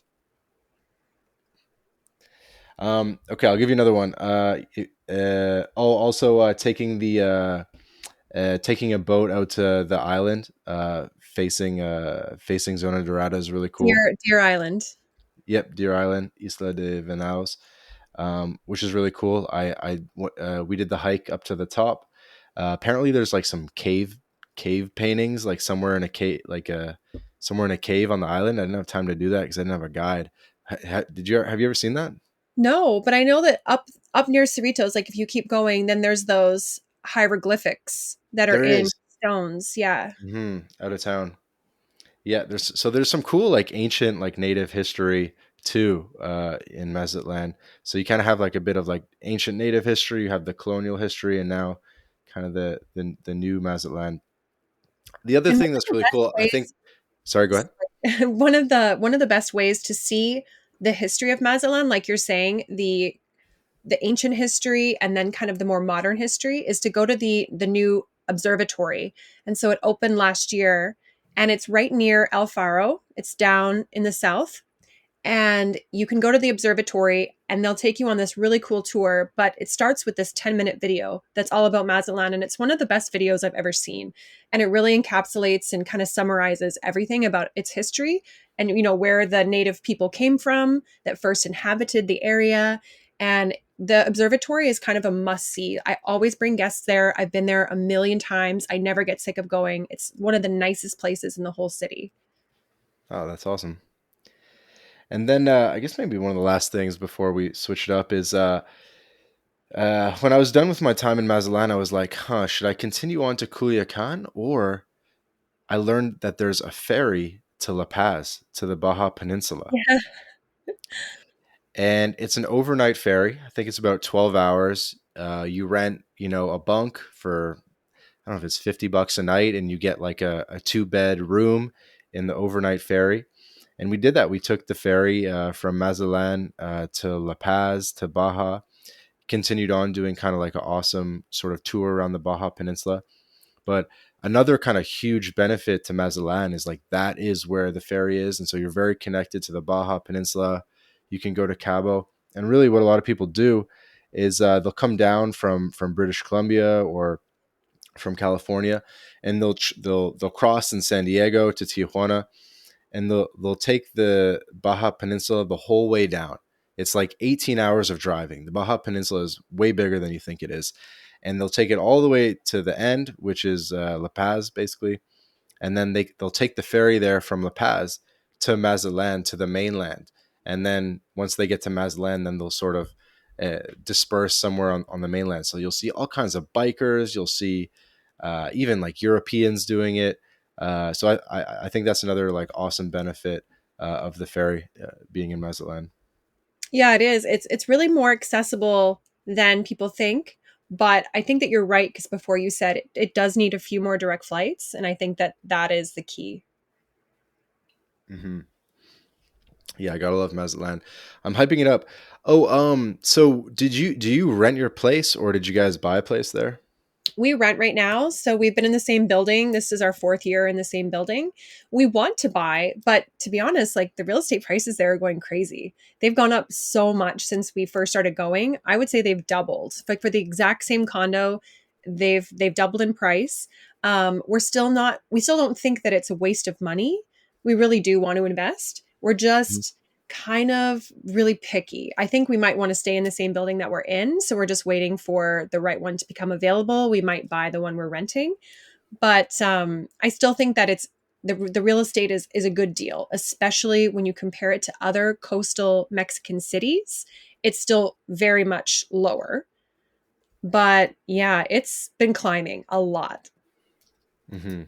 Okay, I'll give you another one. Also taking a boat out to the island, facing Zona Dorada is really cool. Deer Island. Yep, Deer Island, Isla de Venaos, which is really cool. We did the hike up to the top. Apparently, there's like some cave paintings, like somewhere in a cave on the island. I didn't have time to do that because I didn't have a guide. Have you ever seen that? No, but I know that up near Cerritos, like if you keep going, then there's those hieroglyphics that are There in is. stones. Yeah. Out of town. Yeah, there's some cool like ancient like native history too in Mazatlan. So you kind of have like a bit of like ancient native history. You have the colonial history, and now kind of the new Mazatlan. The other And thing that's really cool, I think. Sorry, go ahead. one of the best ways to see the history of Mazatlan, like you're saying, the ancient history and then kind of the more modern history, is to go to the new observatory. And so it opened last year, and it's right near El Faro. It's down in the south, and you can go to the observatory and they'll take you on this really cool tour, but it starts with this 10-minute video that's all about Mazatlan, and it's one of the best videos I've ever seen, and it really encapsulates and kind of summarizes everything about its history, and where the native people came from that first inhabited the area. And the observatory is kind of a must see. I always bring guests there. I've been there a million times. I never get sick of going. It's one of the nicest places in the whole city. Oh, that's awesome. And then I guess maybe one of the last things before we switch it up is when I was done with my time in Mazatlan, I was like, huh, should I continue on to Culiacan? Or I learned that there's a ferry to La Paz, to the Baja Peninsula. Yeah. And it's an overnight ferry. I think it's about 12 hours. You rent, a bunk for, I don't know if it's $50 a night, and you get like a two-bed room in the overnight ferry. And we did that. We took the ferry from Mazatlan to La Paz to Baja, continued on doing kind of like an awesome sort of tour around the Baja Peninsula. But another kind of huge benefit to Mazatlan is like that is where the ferry is. And so you're very connected to the Baja Peninsula. You can go to Cabo. And really, what a lot of people do is they'll come down from British Columbia or from California, and they'll cross in San Diego to Tijuana, and they'll take the Baja Peninsula the whole way down. It's like 18 hours of driving. The Baja Peninsula is way bigger than you think it is, and they'll take it all the way to the end, which is La Paz, basically, and then they'll take the ferry there from La Paz to Mazatlan to the mainland, and then once they get to Mazatlan, then they'll sort of disperse somewhere on the mainland. So you'll see all kinds of bikers. You'll see even like Europeans doing it. So I think that's another like awesome benefit of the ferry being in Mazatlan. Yeah, it is. It's really more accessible than people think. But I think that you're right, because before you said it does need a few more direct flights, and I think that that is the key. Hmm. Yeah, I gotta love Mazatlan. I'm hyping it up. Oh, so do you rent your place or did you guys buy a place there? We rent right now, so we've been in the same building. This is our fourth year in the same building. We want to buy, but to be honest, like the real estate prices there are going crazy. They've gone up so much since we first started going. I would say they've doubled. Like for the exact same condo, they've doubled in price. We still don't think that it's a waste of money. We really do want to invest. We're just kind of really picky. I think we might want to stay in the same building that we're in. So we're just waiting for the right one to become available. We might buy the one we're renting. But I still think that it's the real estate is a good deal, especially when you compare it to other coastal Mexican cities. It's still very much lower. But yeah, it's been climbing a lot. Mm-hmm.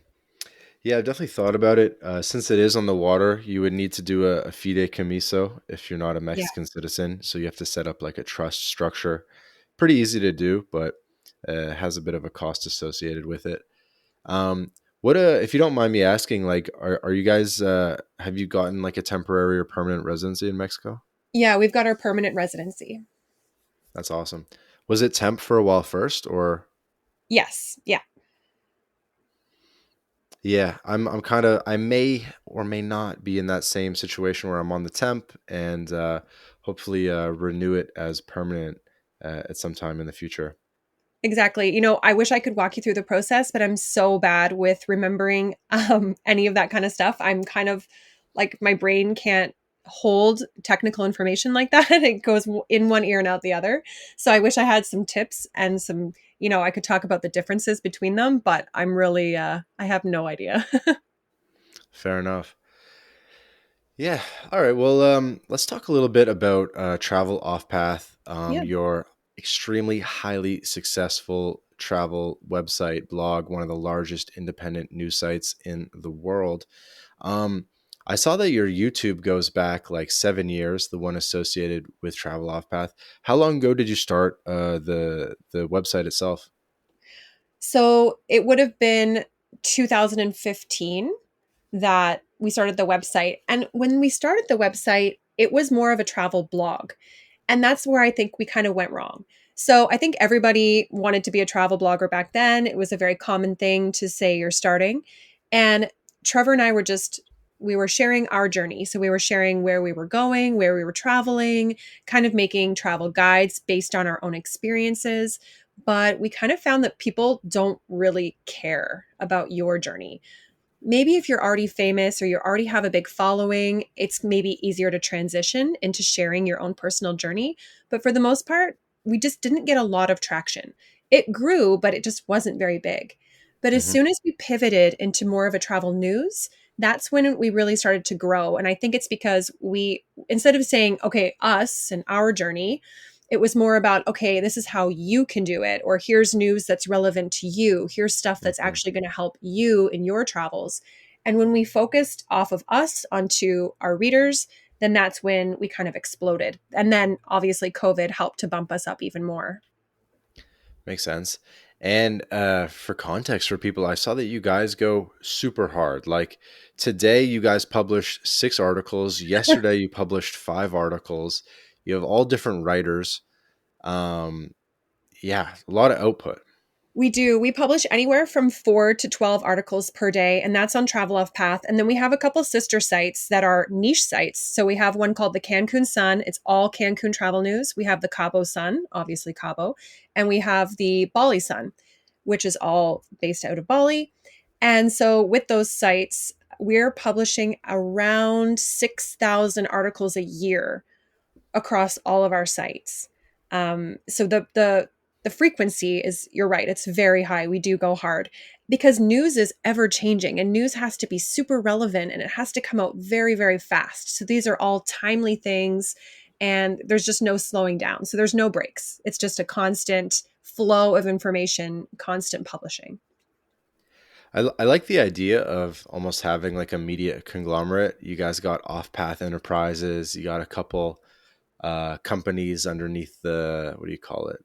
Yeah, I've definitely thought about it. Since it is on the water, you would need to do a fideicomiso if you're not a Yeah. Mexican citizen. So you have to set up like a trust structure. Pretty easy to do, but has a bit of a cost associated with it. Um, what if you don't mind me asking, like, are you guys have you gotten like a temporary or permanent residency in Mexico? Yeah, we've got our permanent residency. That's awesome. Was it temp for a while first, or Yes. Yeah. yeah, I'm kind of I may or may not be in that same situation where I'm on the temp and hopefully renew it as permanent at some time in the future. Exactly. I wish I could walk you through the process, but I'm so bad with remembering any of that kind of stuff. I'm kind of like my brain can't hold technical information like that. It goes in one ear and out the other. So I wish I had some tips and I could talk about the differences between them, but I have no idea. Fair enough. Yeah. All right. Well, let's talk a little bit about travel off path. Yeah. Your extremely highly successful travel website blog, one of the largest independent news sites in the world. Um, I saw that your YouTube goes back like 7 years, the one associated with Travel Off Path. How long ago did you start the website itself? So it would have been 2015 that we started the website. And when we started the website, it was more of a travel blog. And that's where I think we kind of went wrong. So I think everybody wanted to be a travel blogger back then. It was a very common thing to say you're starting. And Trevor and I were just, we were sharing our journey. So we were sharing where we were going, where we were traveling, kind of making travel guides based on our own experiences. But we kind of found that people don't really care about your journey. Maybe if you're already famous or you already have a big following, it's maybe easier to transition into sharing your own personal journey. But for the most part, we just didn't get a lot of traction. It grew, but it just wasn't very big. But as Hmm. soon as we pivoted into more of a travel news, that's when we really started to grow. And I think it's because we, instead of saying, okay, us and our journey, it was more about, okay, this is how you can do it, or here's news that's relevant to you. Here's stuff that's Hmm. actually going to help you in your travels. And when we focused off of us onto our readers, then that's when we kind of exploded. And then obviously COVID helped to bump us up even more. Makes sense. And for context for people, I saw that you guys go super hard. Like today, you guys published 6 articles. Yesterday, you published 5 articles. You have all different writers. Um, yeah, a lot of output. We do. We publish anywhere from 4 to 12 articles per day, and that's on Travel Off Path. And then we have a couple sister sites that are niche sites. So we have one called the Cancun Sun. It's all Cancun travel news. We have the Cabo Sun, obviously Cabo, and we have the Bali Sun, which is all based out of Bali. And so with those sites, we're publishing around 6,000 articles a year across all of our sites. So the frequency is, you're right, it's very high. We do go hard because news is ever changing and news has to be super relevant and it has to come out very, very fast. So these are all timely things and there's just no slowing down. So there's no breaks. It's just a constant flow of information, constant publishing. I like the idea of almost having like a media conglomerate. You guys got Off Path Enterprises. You got a couple companies underneath the what do you call it?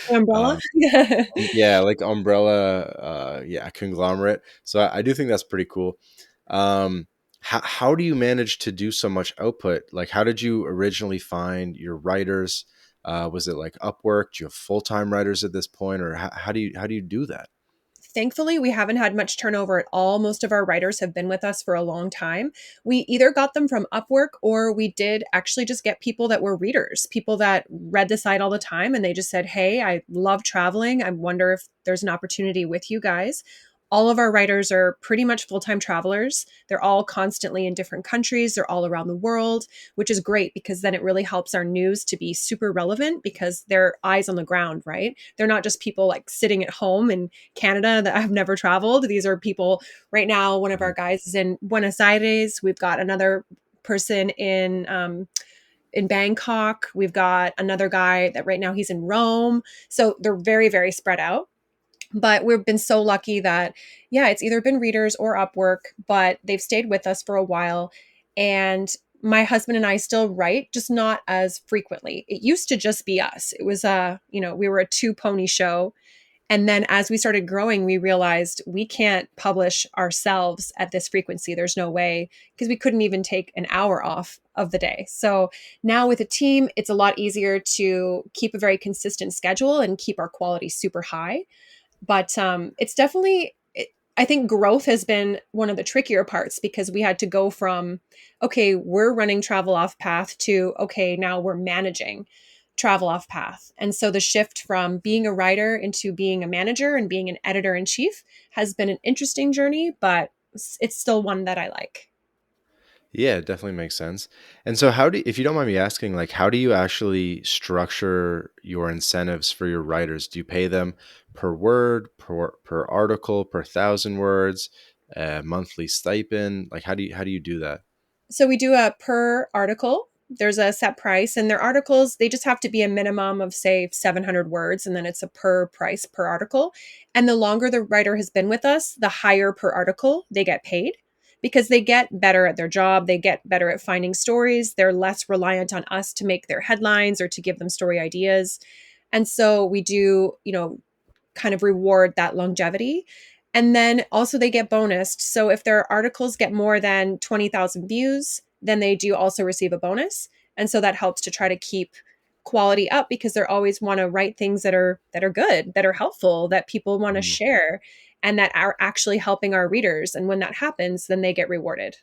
Umbrella? uh, yeah, like umbrella, yeah, conglomerate. So I do think that's pretty cool. How do you manage to do so much output? Like, how did you originally find your writers? Was it like Upwork? Do you have full time writers at this point, or how do you do that? Thankfully, we haven't had much turnover at all. Most of our writers have been with us for a long time. We either got them from Upwork or we did actually just get people that were readers, people that read the site all the time and they just said, "Hey, I love traveling. I wonder if there's an opportunity with you guys." All of our writers are pretty much full time travelers. They're all constantly in different countries, they're all around the world, which is great because then it really helps our news to be super relevant because they're eyes on the ground, right? They're not just people like sitting at home in Canada that have never traveled. These are people right now. One of our Mhm. guys is in Buenos Aires. We've got another person in Bangkok. We've got another guy that right now he's in Rome. So they're very, very spread out. But we've been so lucky that, yeah, it's either been readers or Upwork, but they've stayed with us for a while. And my husband and I still write, just not as frequently. It used to just be us. It was we were a two pony show, and then as we started growing, we realized we can't publish ourselves at this frequency. There's no way because we couldn't even take an hour off of the day. So now with a team, it's a lot easier to keep a very consistent schedule and keep our quality super high. But it's definitely, I think growth has been one of the trickier parts because we had to go from, okay, we're running travel off path to, okay, now we're managing travel off path. And so the shift from being a writer into being a manager and being an editor in chief has been an interesting journey, but it's still one that I like. Yeah, it definitely makes sense. And so how do if you don't mind me asking, like how do you actually structure your incentives for your writers? Do you pay them per word, per article, per 1,000 words, monthly stipend? Like how do you do that? So we do a per article. There's a set price, and their articles, they just have to be a minimum of, say, 700 words, and then it's a per price per article. And the longer the writer has been with us, the higher per article they get paid because they get better at their job. They get better at finding stories. They're less reliant on us to make their headlines or to give them story ideas. And so we do, kind of reward that longevity. And then also they get bonused. So if their articles get more than 20,000 views, then they do also receive a bonus. And so that helps to try to keep quality up because they always want to write things that are good, that are helpful, that people want to Mhm. share and that are actually helping our readers. And when that happens, then they get rewarded.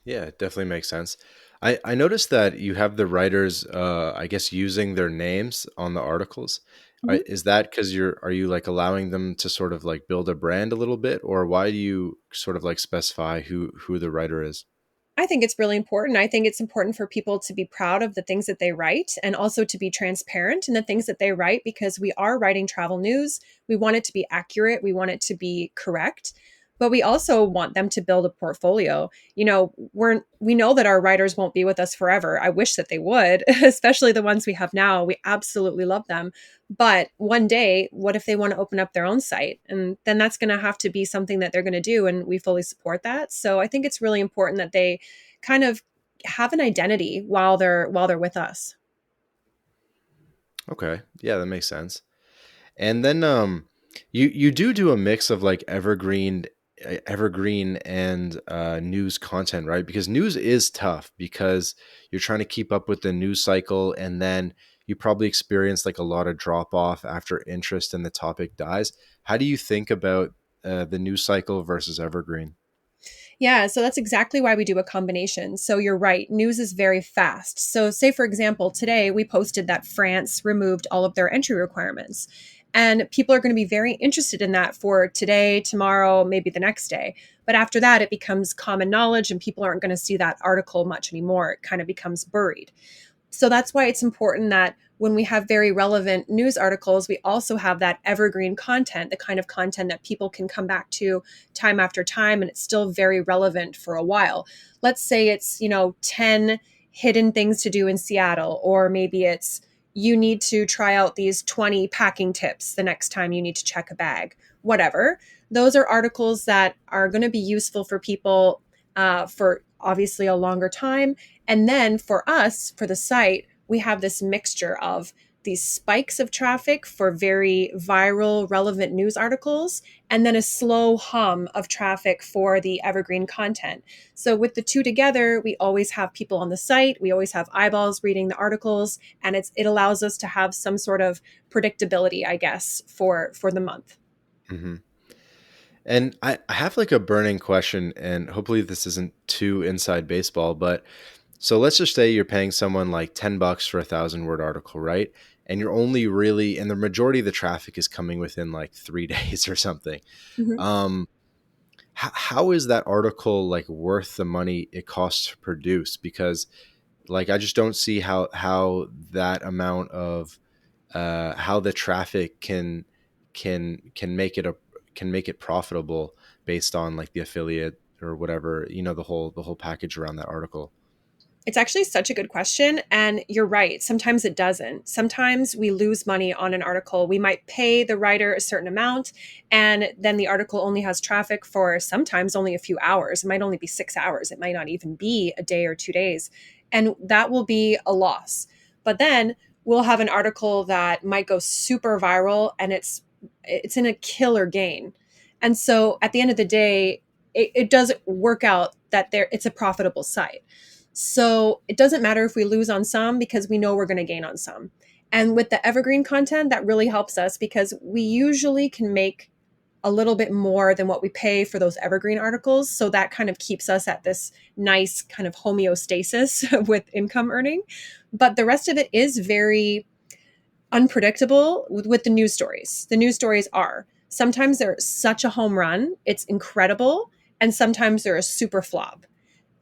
Yeah, it definitely makes sense. I noticed that you have the writers, I guess, using their names on the articles. Mhm. Is that because are you like allowing them to sort of like build a brand a little bit, or why do you sort of like specify who the writer is? I think it's really important. I think it's important for people to be proud of the things that they write and also to be transparent in the things that they write because we are writing travel news. We want it to be accurate, we want it to be correct, but we also want them to build a portfolio. We know that our writers won't be with us forever. I wish that they would, especially the ones we have now. We absolutely love them. But one day, what if they want to open up their own site? And then that's going to have to be something that they're going to do. And we fully support that. So I think it's really important that they kind of have an identity while they're with us. Okay, yeah, that makes sense. And then you do a mix of like evergreen and news content, right? Because news is tough because you're trying to keep up with the news cycle, and then you probably experience like a lot of drop off after interest in the topic dies. How do you think about the news cycle versus evergreen? Yeah, so that's exactly why we do a combination. So you're right, news is very fast. So, say for example, today we posted that France removed all of their entry requirements. And people are going to be very interested in that for today, tomorrow, maybe the next day. But after that, it becomes common knowledge and people aren't going to see that article much anymore. It kind of becomes buried. So that's why it's important that when we have very relevant news articles, we also have that evergreen content, the kind of content that people can come back to time after time and it's still very relevant for a while. Let's say it's, 10 hidden things to do in Seattle, or maybe it's you need to try out these 20 packing tips the next time you need to check a bag, whatever. Those are articles that are going to be useful for people for obviously a longer time, and then for us, for the site, we have this mixture of these spikes of traffic for very viral, relevant news articles, and then a slow hum of traffic for the evergreen content. So, with the two together, we always have people on the site, we always have eyeballs reading the articles, and it allows us to have some sort of predictability, I guess, for the month. Hmm. And I have like a burning question, and hopefully this isn't too inside baseball, but so let's just say you're paying someone like $10 for a 1,000 word article, right? And you're only really, and the majority of the traffic is coming within like 3 days or something. Mhm. Um, how is that article like worth the money it costs to produce? Because like I just don't see how that amount of how the traffic can make it a can make it profitable based on like the affiliate or whatever, the whole package around that article. It's actually such a good question. And you're right. Sometimes it doesn't. Sometimes we lose money on an article. We might pay the writer a certain amount, and then the article only has traffic for sometimes only a few hours. It might only be 6 hours. It might not even be a day or 2 days. And that will be a loss. But then we'll have an article that might go super viral and it's in a killer gain. And so at the end of the day, it doesn't work out that it's a profitable site. So it doesn't matter if we lose on some because we know we're going to gain on some. And with the evergreen content, that really helps us because we usually can make a little bit more than what we pay for those evergreen articles. So that kind of keeps us at this nice kind of homeostasis with income earning. But the rest of it is very unpredictable with the news stories. The news stories are sometimes they're such a home run, it's incredible. And sometimes they're a super flop.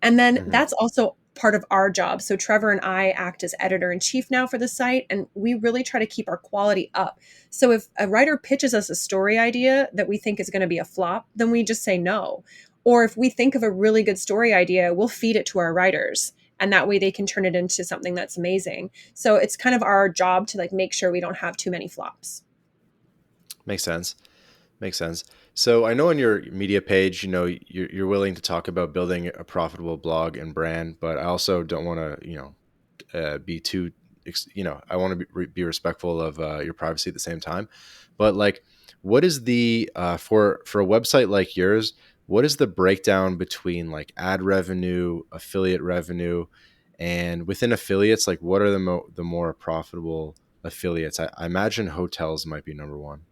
And then Hmm. that's also part of our job. So Trevor and I act as editor in chief now for the site, and we really try to keep our quality up. So if a writer pitches us a story idea that we think is going to be a flop, then we just say no. Or if we think of a really good story idea, we'll feed it to our writers. And that way they can turn it into something that's amazing. So it's kind of our job to like make sure we don't have too many flops. Makes sense. Makes sense. So I know on your media page, you're willing to talk about building a profitable blog and brand, but I also don't want to, be too. I want to be respectful of your privacy at the same time. But like, what is the for a website like yours? What is the breakdown between like ad revenue, affiliate revenue, and within affiliates? Like, what are the more profitable affiliates? I imagine hotels might be number one.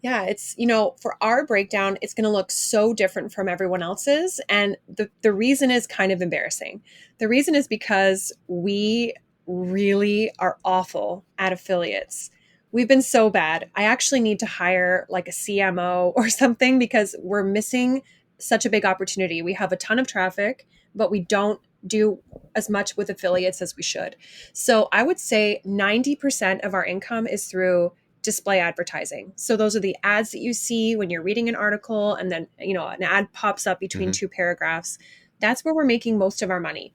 Yeah, it's, for our breakdown, it's going to look so different from everyone else's. And the reason is kind of embarrassing. The reason is because we really are awful at affiliates. We've been so bad. I actually need to hire like a CMO or something because we're missing such a big opportunity. We have a ton of traffic, but we don't do as much with affiliates as we should. So I would say 90% of our income is through display advertising. So those are the ads that you see when you're reading an article and then, an ad pops up between Hmm. two paragraphs. That's where we're making most of our money.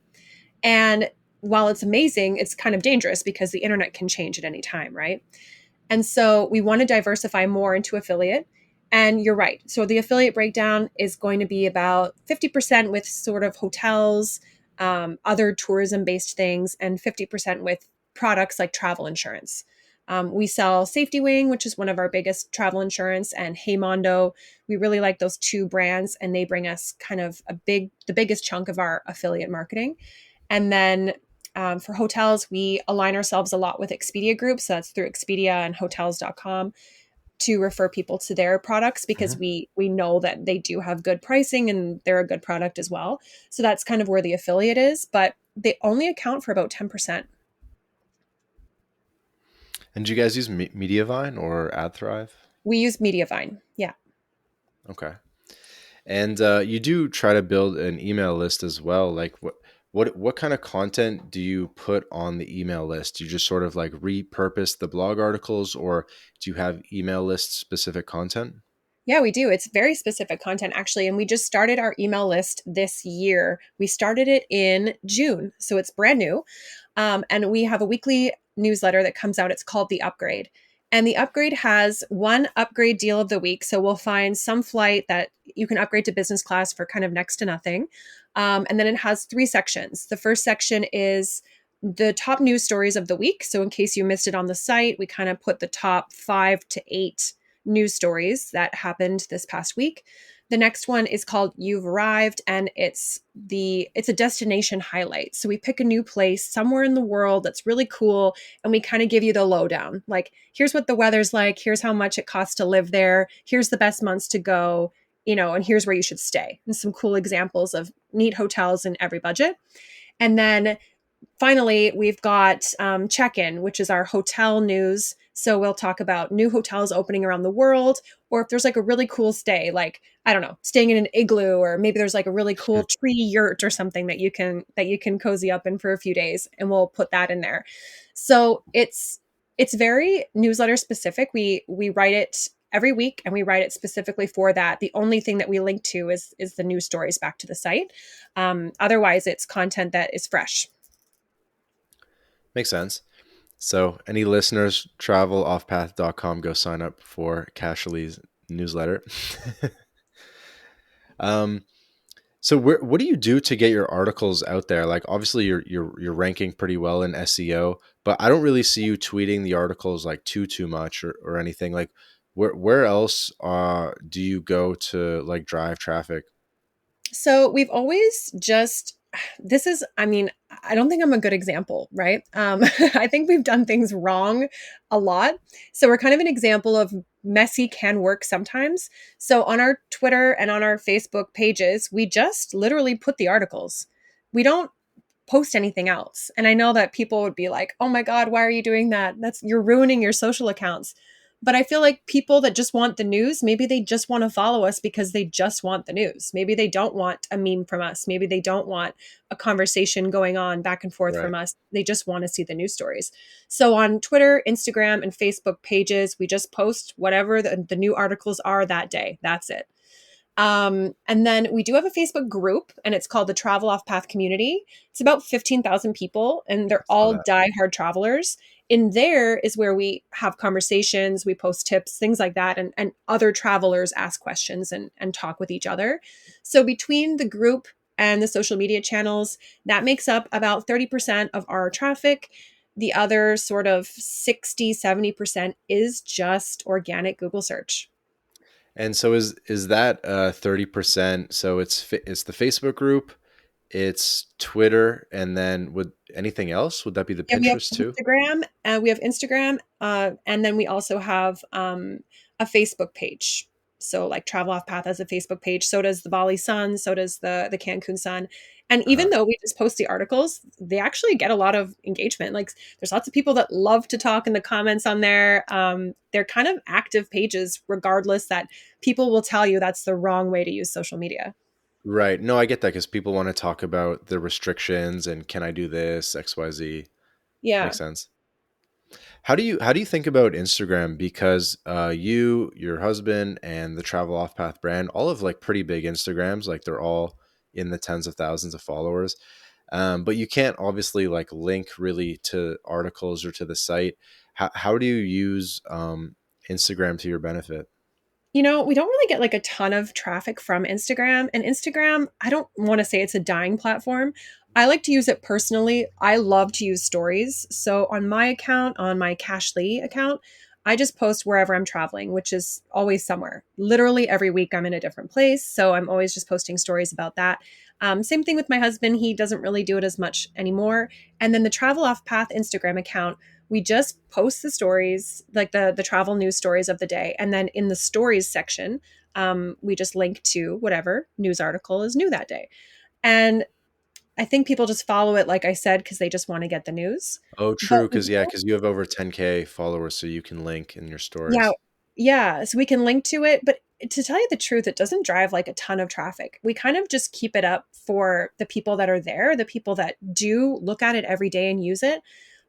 And while it's amazing, it's kind of dangerous because the internet can change at any time, right? And so we want to diversify more into affiliate. And you're right. So the affiliate breakdown is going to be about 50% with sort of hotels, other tourism based things, and 50% with products like travel insurance. We sell Safety Wing, which is one of our biggest travel insurance, and Heymondo. We really like those two brands, and they bring us kind of the biggest chunk of our affiliate marketing. And then for hotels, we align ourselves a lot with Expedia Group. So that's through Expedia and hotels.com to refer people to their products because Hmm. we know that they do have good pricing and they're a good product as well. So that's kind of where the affiliate is, but they only account for about 10%. And do you guys use Mediavine or AdThrive? We use Mediavine. Yeah. Okay. And you do try to build an email list as well. Like what kind of content do you put on the email list? Do you just sort of like repurpose the blog articles, or do you have email list specific content? Yeah, we do. It's very specific content, actually. And we just started our email list this year. We started it in June. So it's brand new. And we have a weekly newsletter that comes out. It's called The Upgrade. And The Upgrade has one upgrade deal of the week. So we'll find some flight that you can upgrade to business class for kind of next to nothing. And then it has three sections. The first section is the top news stories of the week. So in case you missed it on the site, we kind of put the top 5 to 8 news stories that happened this past week. The next one is called You've Arrived, and it's a destination highlight. So we pick a new place somewhere in the world that's really cool, and we kind of give you the lowdown. Like, here's what the weather's like, here's how much it costs to live there, here's the best months to go, and here's where you should stay. And some cool examples of neat hotels in every budget. And then finally, we've got check in, which is our hotel news. So we'll talk about new hotels opening around the world, or if there's like a really cool stay, like I don't know, staying in an igloo, or maybe there's like a really cool tree yurt or something that you can cozy up in for a few days, and we'll put that in there. So it's very newsletter specific. We write it every week and we write it specifically for that. The only thing that we link to is the news stories back to the site. Otherwise, it's content that is fresh. Makes sense. So any listeners, traveloffpath.com, go sign up for Kashlee's newsletter. um, So what do you do to get your articles out there? Like obviously you're ranking pretty well in SEO, but I don't really see you tweeting the articles like too much or anything. Like where else do you go to like drive traffic? So we've always just this is I mean, I don't think I'm a good example, right? I think we've done things wrong a lot. So we're kind of an example of messy can work sometimes. So on our Twitter and on our Facebook pages, we just literally put the articles. We don't post anything else. And I know that people would be like, "Oh my god, why are you doing that? You're ruining your social accounts." But I feel like people that just want the news, maybe they just want to follow us because they just want the news. Maybe they don't want a meme from us. Maybe they don't want a conversation going on back and forth Right. from us. They just want to see the news stories. So on Twitter, Instagram, and Facebook pages, we just post whatever the new articles are that day. That's it. And then we do have a Facebook group, and it's called the Travel Off Path Community. It's about 15,000 people, and they're Saw all that. diehard travelers. In there is where we have conversations, we post tips, things like that, and other travelers ask questions and talk with each other. So between the group and the social media channels, that makes up about 30% of our traffic. The other sort of 60-70% is just organic Google search. And so is that 30%? So it's the Facebook group, it's Twitter, and then would anything else? Would that be the Yeah, Pinterest too? We have Instagram, and then we also have a Facebook page. So, like Travel Off Path has a Facebook page. So does the Bali Sun. So does the Cancun Sun. And even Uh-huh. though we just post the articles, they actually get a lot of engagement. Like, there's lots of people that love to talk in the comments on there. They're kind of active pages, regardless that people will tell you that's the wrong way to use social media. Right. No, I get that because people want to talk about the restrictions and can I do this, XYZ. Yeah. Makes sense. How do you think about Instagram? Because you, your husband, and the Travel Off Path brand all have like pretty big Instagrams. Like they're all in the tens of thousands of followers. But you can't obviously like link really to articles or to the site. How do you use Instagram to your benefit? We don't really get like a ton of traffic from Instagram. And Instagram, I don't want to say it's a dying platform. I like to use it personally. I love to use stories. So on my account, on my Kashlee account, I just post wherever I'm traveling, which is always somewhere. Literally every week I'm in a different place. So I'm always just posting stories about that. Same thing with my husband. He doesn't really do it as much anymore. And then the Travel Off Path Instagram account, we just post the stories, like the travel news stories of the day, and then in the stories section, we just link to whatever news article is new that day. And I think people just follow it, like I said, because they just want to get the news. Oh, But true. we Because yeah, because you have over 10K followers, so you can link in your Yeah, stories. yeah, so we can link to it, but to tell you the truth, it doesn't drive like a ton of traffic. We kind of just keep it up for the people that are there, the people that do look at it every day and use it.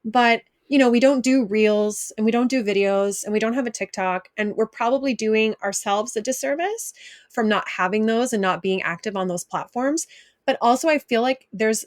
But, we don't do reels and we don't do videos and we don't have a TikTok, and we're probably doing ourselves a disservice from not having those and not being active on those platforms. But also I feel like there's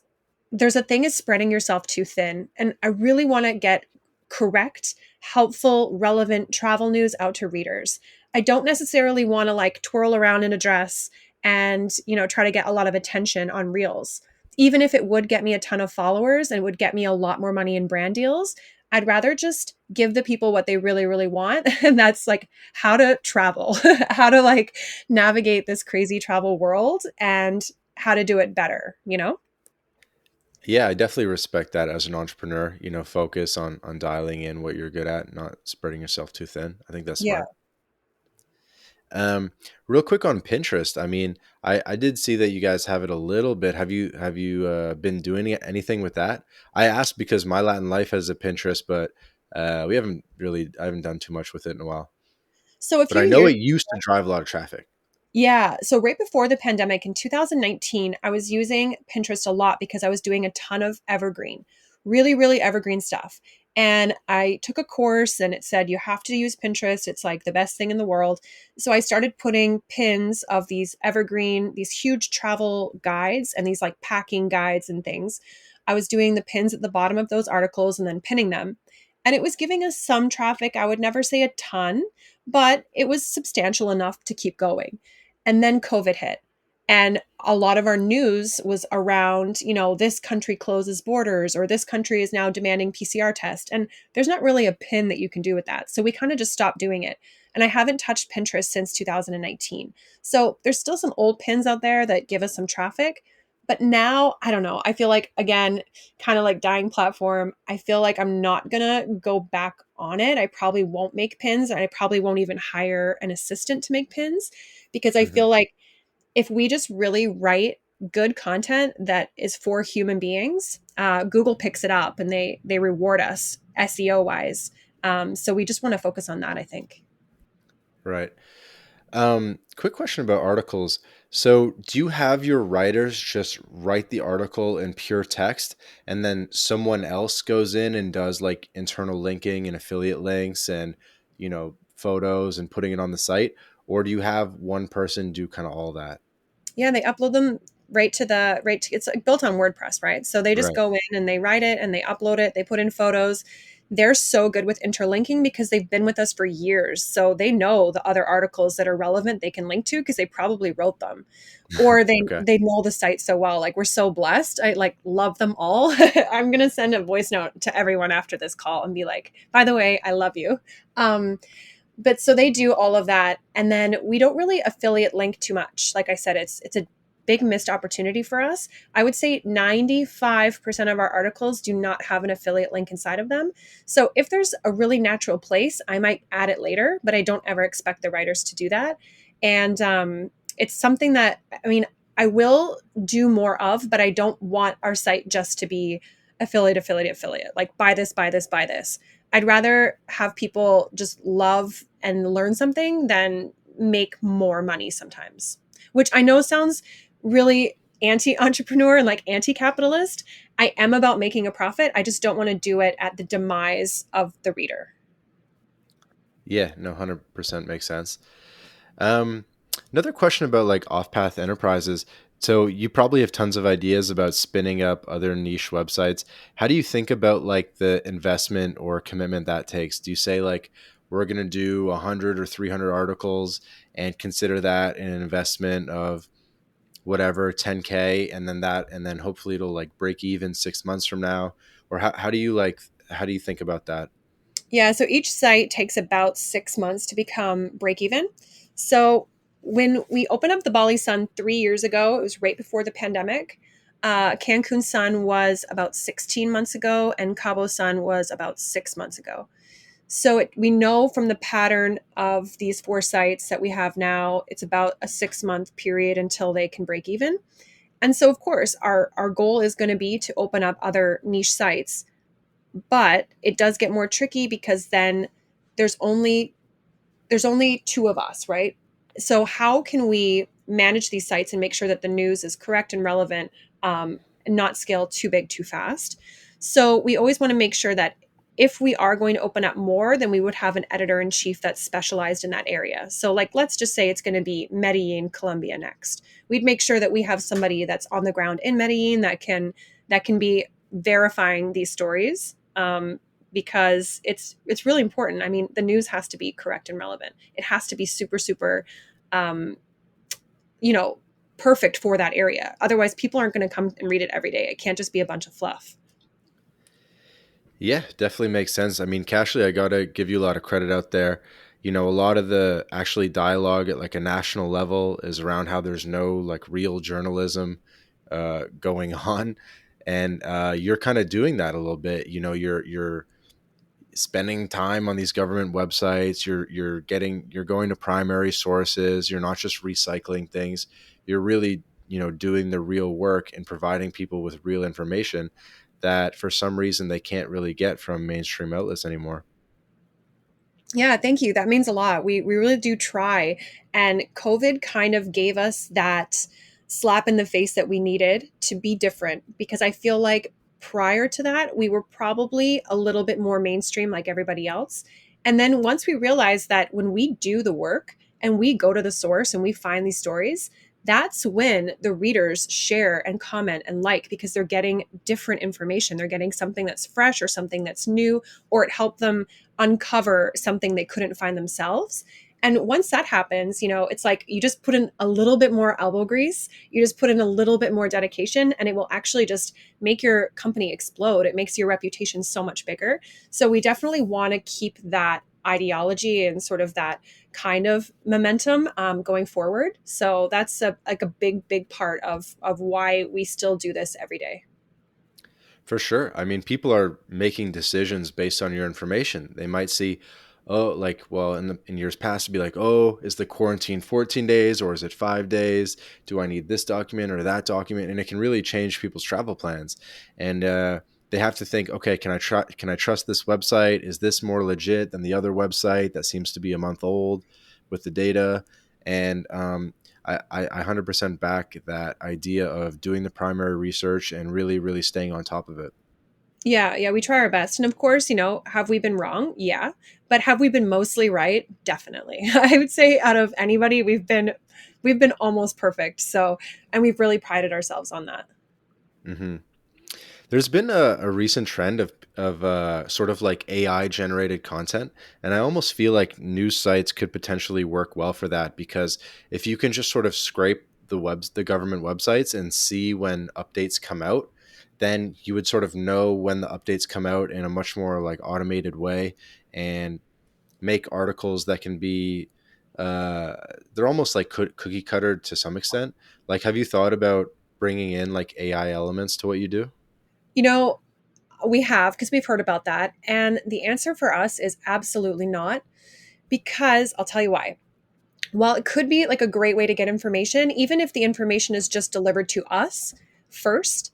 a thing is spreading yourself too thin, and I really want to get correct, helpful, relevant travel news out to readers. I don't necessarily want to like twirl around in a dress and, try to get a lot of attention on reels. Even if it would get me a ton of followers and would get me a lot more money in brand deals, I'd rather just give the people what they really, really want. And that's like how to travel, how to like navigate this crazy travel world and how to do it better? Yeah, I definitely respect that as an entrepreneur. Focus on dialing in what you're good at, not spreading yourself too thin. I think that's Yeah. smart. Um, Real quick on Pinterest. I mean, I did see that you guys have it a little bit. Have you been doing anything with that? I asked because My Latin Life has a Pinterest, but I haven't done too much with it in a while. So a But I few know years it used to drive a lot of traffic. Yeah. So right before the pandemic in 2019, I was using Pinterest a lot because I was doing a ton of evergreen, really, really evergreen stuff. And I took a course and it said you have to use Pinterest. It's like the best thing in the world. So I started putting pins of these evergreen, these huge travel guides and these like packing guides and things. I was doing the pins at the bottom of those articles and then pinning them. And it was giving us some traffic. I would never say a ton, but it was substantial enough to keep going. And then COVID hit. And a lot of our news was around, this country closes borders or this country is now demanding PCR test. And there's not really a pin that you can do with that. So we kind of just stopped doing it. And I haven't touched Pinterest since 2019. So there's still some old pins out there that give us some traffic. But now, I don't know. I feel like, again, kind of like dying platform. I feel like I'm not going to go back on it. I probably won't make pins. And I probably won't even hire an assistant to make pins because I Hmm. feel like if we just really write good content that is for human beings, Google picks it up and they reward us SEO wise. So we just want to focus on that, I think. Right. Quick question about articles. So, do you have your writers just write the article in pure text and then someone else goes in and does like internal linking and affiliate links and, photos and putting it on the site? Or do you have one person do kind of all that? Yeah, they upload them it's like built on WordPress, right? So they just Right. go in and they write it and they upload it, they put in photos. they're so good with interlinking because they've been with us for years. So they know the other articles that are relevant they can link to because they probably wrote them. Or Okay. they know the site so well. Like we're so blessed. I like love them all. I'm gonna send a voice note to everyone after this call and be like, by the way, I love you. But so they do all of that, and then we don't really affiliate link too much. Like I said, it's a big missed opportunity for us. I would say 95% of our articles do not have an affiliate link inside of them. So if there's a really natural place, I might add it later, but I don't ever expect the writers to do that. And it's something that, I mean, I will do more of, but I don't want our site just to be affiliate, like buy this, buy this, buy this. I'd rather have people just love and learn something than make more money sometimes, which I know sounds really anti entrepreneur and like anti capitalist. I am about making a profit. I just don't want to do it at the demise of the reader. Yeah, no, 100% makes sense. Um, Another question about like off-path enterprises. So you probably have tons of ideas about spinning up other niche websites. How do you think about like the investment or commitment that takes? Do you say like we're going to do 100 or 300 articles and consider that an investment of whatever 10K, and then hopefully it'll like break even 6 months from now? Or how do you how do you think about that? Yeah, so each site takes about 6 months to become break even. So when we opened up the Bali Sun 3 years ago, it was right before the pandemic. Cancun Sun was about 16 months ago, and Cabo Sun was about 6 months ago. So we know from the pattern of these four sites that we have now, it's about a 6 month period until they can break even. And so, of course, our goal is going to be to open up other niche sites, but it does get more tricky because then there's only there's only two of us, right? So how can we manage these sites and make sure that the news is correct and relevant, and not scale too big too fast? So we always want to make sure that if we are going to open up more, then we would have an editor in chief that's specialized in that area. So, like, let's just say it's going to be Medellin, Colombia next. We'd make sure that we have somebody that's on the ground in Medellin that can be verifying these stories. Because it's really important. I mean, the news has to be correct and relevant. It has to be super super, um, you know, perfect for that area. Otherwise, people aren't going to come and read it every day. It can't just be a bunch of fluff. Yeah, definitely makes sense. I mean, Cashley, I gotta give you a lot of credit out there. You know, a lot of the actually dialogue at like a national level is around how there's no like real journalism going on, and you're kind of doing that a little bit. You know, you're spending time on these government websites. You're going to primary sources. You're not just recycling things. You're really, you know, doing the real work and providing people with real information that for some reason they can't really get from mainstream outlets anymore. Yeah, thank you. That means a lot. We really do try. And COVID kind of gave us that slap in the face that we needed to be different because I feel like prior to that, we were probably a little bit more mainstream like everybody else. And then once we realized that when we do the work and we go to the source and we find these stories, that's when the readers share and comment and like because they're getting different information. They're getting something that's fresh or something that's new, or it helped them uncover something they couldn't find themselves. And once that happens, it's like you just put in a little bit more elbow grease, you just put in a little bit more dedication, and it will actually just make your company explode. It makes your reputation so much bigger. So we definitely want to keep that ideology and sort of that kind of momentum going forward. So that's like a big part of why we still do this every day. For sure. I mean, people are making decisions based on your information. They might see, oh, like, well, in years past, it'd be like, oh, is the quarantine 14 days or is it 5 days? Do I need this document or that document? And it can really change people's travel plans. And they have to think, okay, can I trust this website? Is this more legit than the other website that seems to be a month old with the data? And I 100% back that idea of doing the primary research and really, really staying on top of it. Yeah, we try our best. And of course, have we been wrong? Yeah. But have we been mostly right? Definitely. I would say out of anybody, we've been almost perfect. So, and we've really prided ourselves on that. Hmm. There's been a recent trend of sort of like AI generated content, and I almost feel like news sites could potentially work well for that because if you can just sort of scrape the government websites and see when updates come out, then you would sort of know when the updates come out in a much more like automated way and make articles that can be uh, they're almost like cookie cutter to some extent. Like, have you thought about bringing in like AI elements to what you do? You know, we have because we've heard about that. And the answer for us is absolutely not, because I'll tell you why. While it could be like a great way to get information, even if the information is just delivered to us first,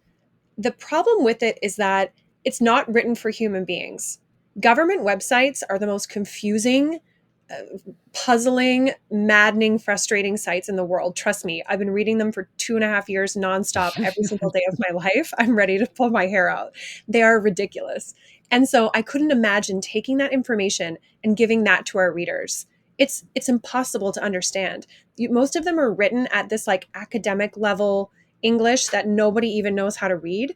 the problem with it is that it's not written for human beings. Government websites are the most confusing, uh, puzzling, maddening, frustrating sites in the world. Trust me, I've been reading them for 2.5 years nonstop every single day of my life. I'm ready to pull my hair out. They are ridiculous. And so I couldn't imagine taking that information and giving that to our readers. It's impossible to understand. Most of them are written at this like academic level English that nobody even knows how to read.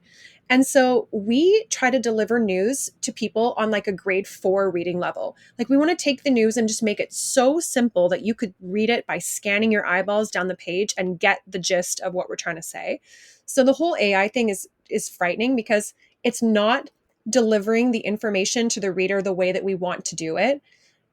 And so we try to deliver news to people on like a grade 4 reading level. Like we want to take the news and just make it so simple that you could read it by scanning your eyeballs down the page and get the gist of what we're trying to say. So the whole AI thing is frightening because it's not delivering the information to the reader the way that we want to do it.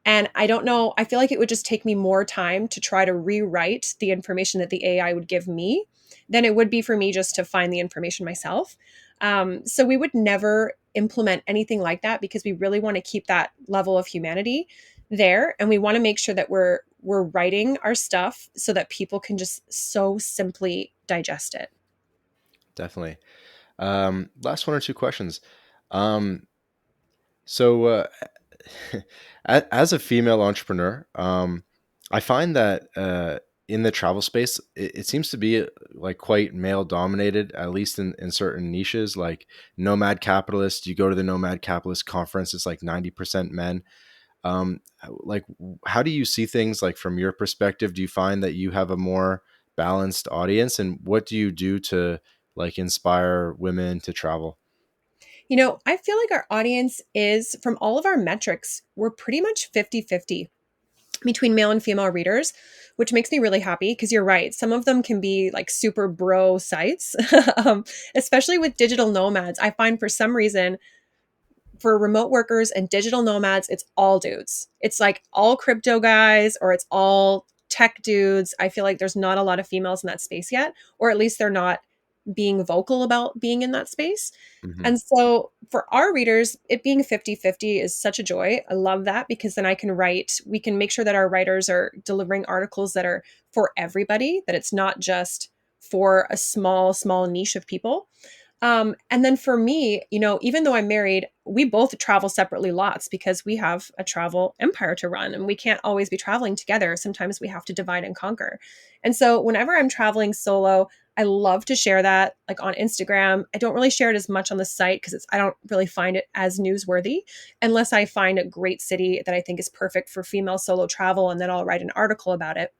And I don't know, I feel like it would just take me more time to try to rewrite the information that the AI would give me than it would be for me just to find the information myself. So we would never implement anything like that because we really want to keep that level of humanity there, and we want to make sure that we're writing our stuff so that people can just so simply digest it. Definitely. Last one or two questions. Um, so, as a female entrepreneur, I find that in the travel space, it seems to be like quite male dominated, at least in certain niches, like Nomad Capitalist. You go to the Nomad Capitalist conference, it's like 90% men. Like, how do you see things like from your perspective? Do you find that you have a more balanced audience, and what do you do to like inspire women to travel? I feel like our audience is, from all of our metrics, we're pretty much 50-50 between male and female readers, which makes me really happy because you're right. Some of them can be like super bro sites, especially with digital nomads. I find for some reason for remote workers and digital nomads, it's all dudes. It's like all crypto guys or it's all tech dudes. I feel like there's not a lot of females in that space yet, or at least they're not being vocal about being in that space. Hmm. And so for our readers, it being 50-50 is such a joy. I love that because then we can make sure that our writers are delivering articles that are for everybody, that it's not just for a small niche of people. And then for me, even though I'm married, we both travel separately lots because we have a travel empire to run and we can't always be traveling together. Sometimes we have to divide and conquer. And so whenever I'm traveling solo, I love to share that like on Instagram. I don't really share it as much on the site because I don't really find it as newsworthy unless I find a great city that I think is perfect for female solo travel and then I'll write an article about it.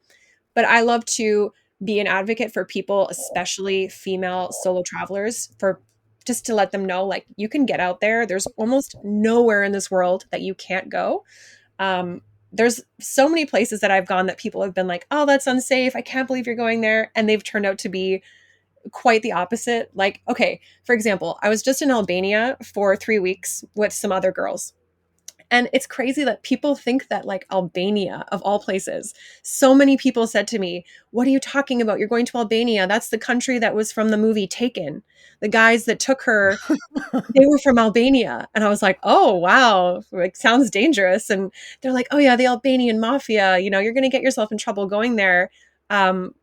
But I love to be an advocate for people, especially female solo travelers, for just to let them know like you can get out there. There's almost nowhere in this world that you can't go. Um, there's so many places that I've gone that people have been like, oh, that's unsafe. I can't believe you're going there. And they've turned out to be quite the opposite. Like, okay, for example, I was just in Albania for 3 weeks with some other girls. And it's crazy that people think that, like, Albania, of all places, so many people said to me, what are you talking about? You're going to Albania. That's the country that was from the movie Taken. The guys that took her, they were from Albania. And I was like, oh, wow. Like, sounds dangerous. And they're like, oh, yeah, the Albanian mafia, you're going to get yourself in trouble going there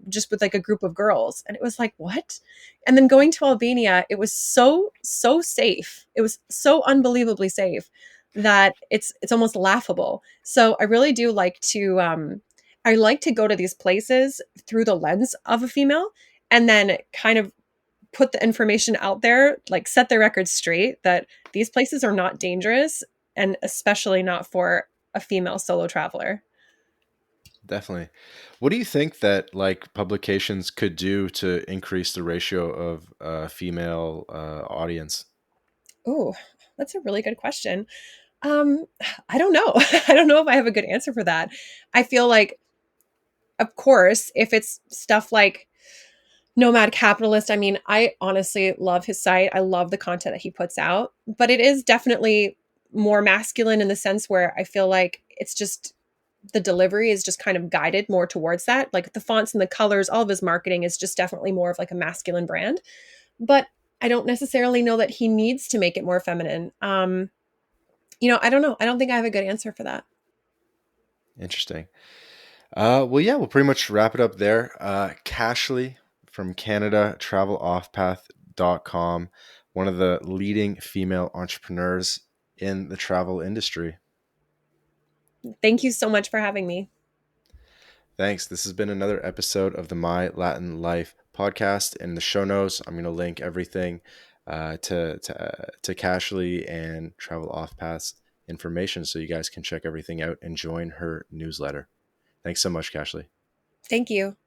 just with like a group of girls. And it was like, what? And then going to Albania, it was so safe. It was so unbelievably safe that it's almost laughable. So I really do like to I like to go to these places through the lens of a female and then kind of put the information out there, like set the record straight that these places are not dangerous and especially not for a female solo traveler. Definitely. What do you think that like publications could do to increase the ratio of female audience? Oh, that's a really good question. Um, I don't know. I don't know if I have a good answer for that. I feel like, of course, if it's stuff like Nomad Capitalist, I mean, I honestly love his site. I love the content that he puts out, but it is definitely more masculine in the sense where I feel like it's just the delivery is just kind of guided more towards that. Like the fonts and the colors, all of his marketing is just definitely more of like a masculine brand. But I don't necessarily know that he needs to make it more feminine. I don't know. I don't think I have a good answer for that. Interesting. Well, yeah, we'll pretty much wrap it up there. Kashlee from Canada, traveloffpath.com, one of the leading female entrepreneurs in the travel industry. Thank you so much for having me. Thanks. This has been another episode of the My Latin Life podcast. In the show notes, I'm going to link everything to Kashlee and Travel Off Path's information so you guys can check everything out and join her newsletter. Thanks so much, Kashlee. Thank you.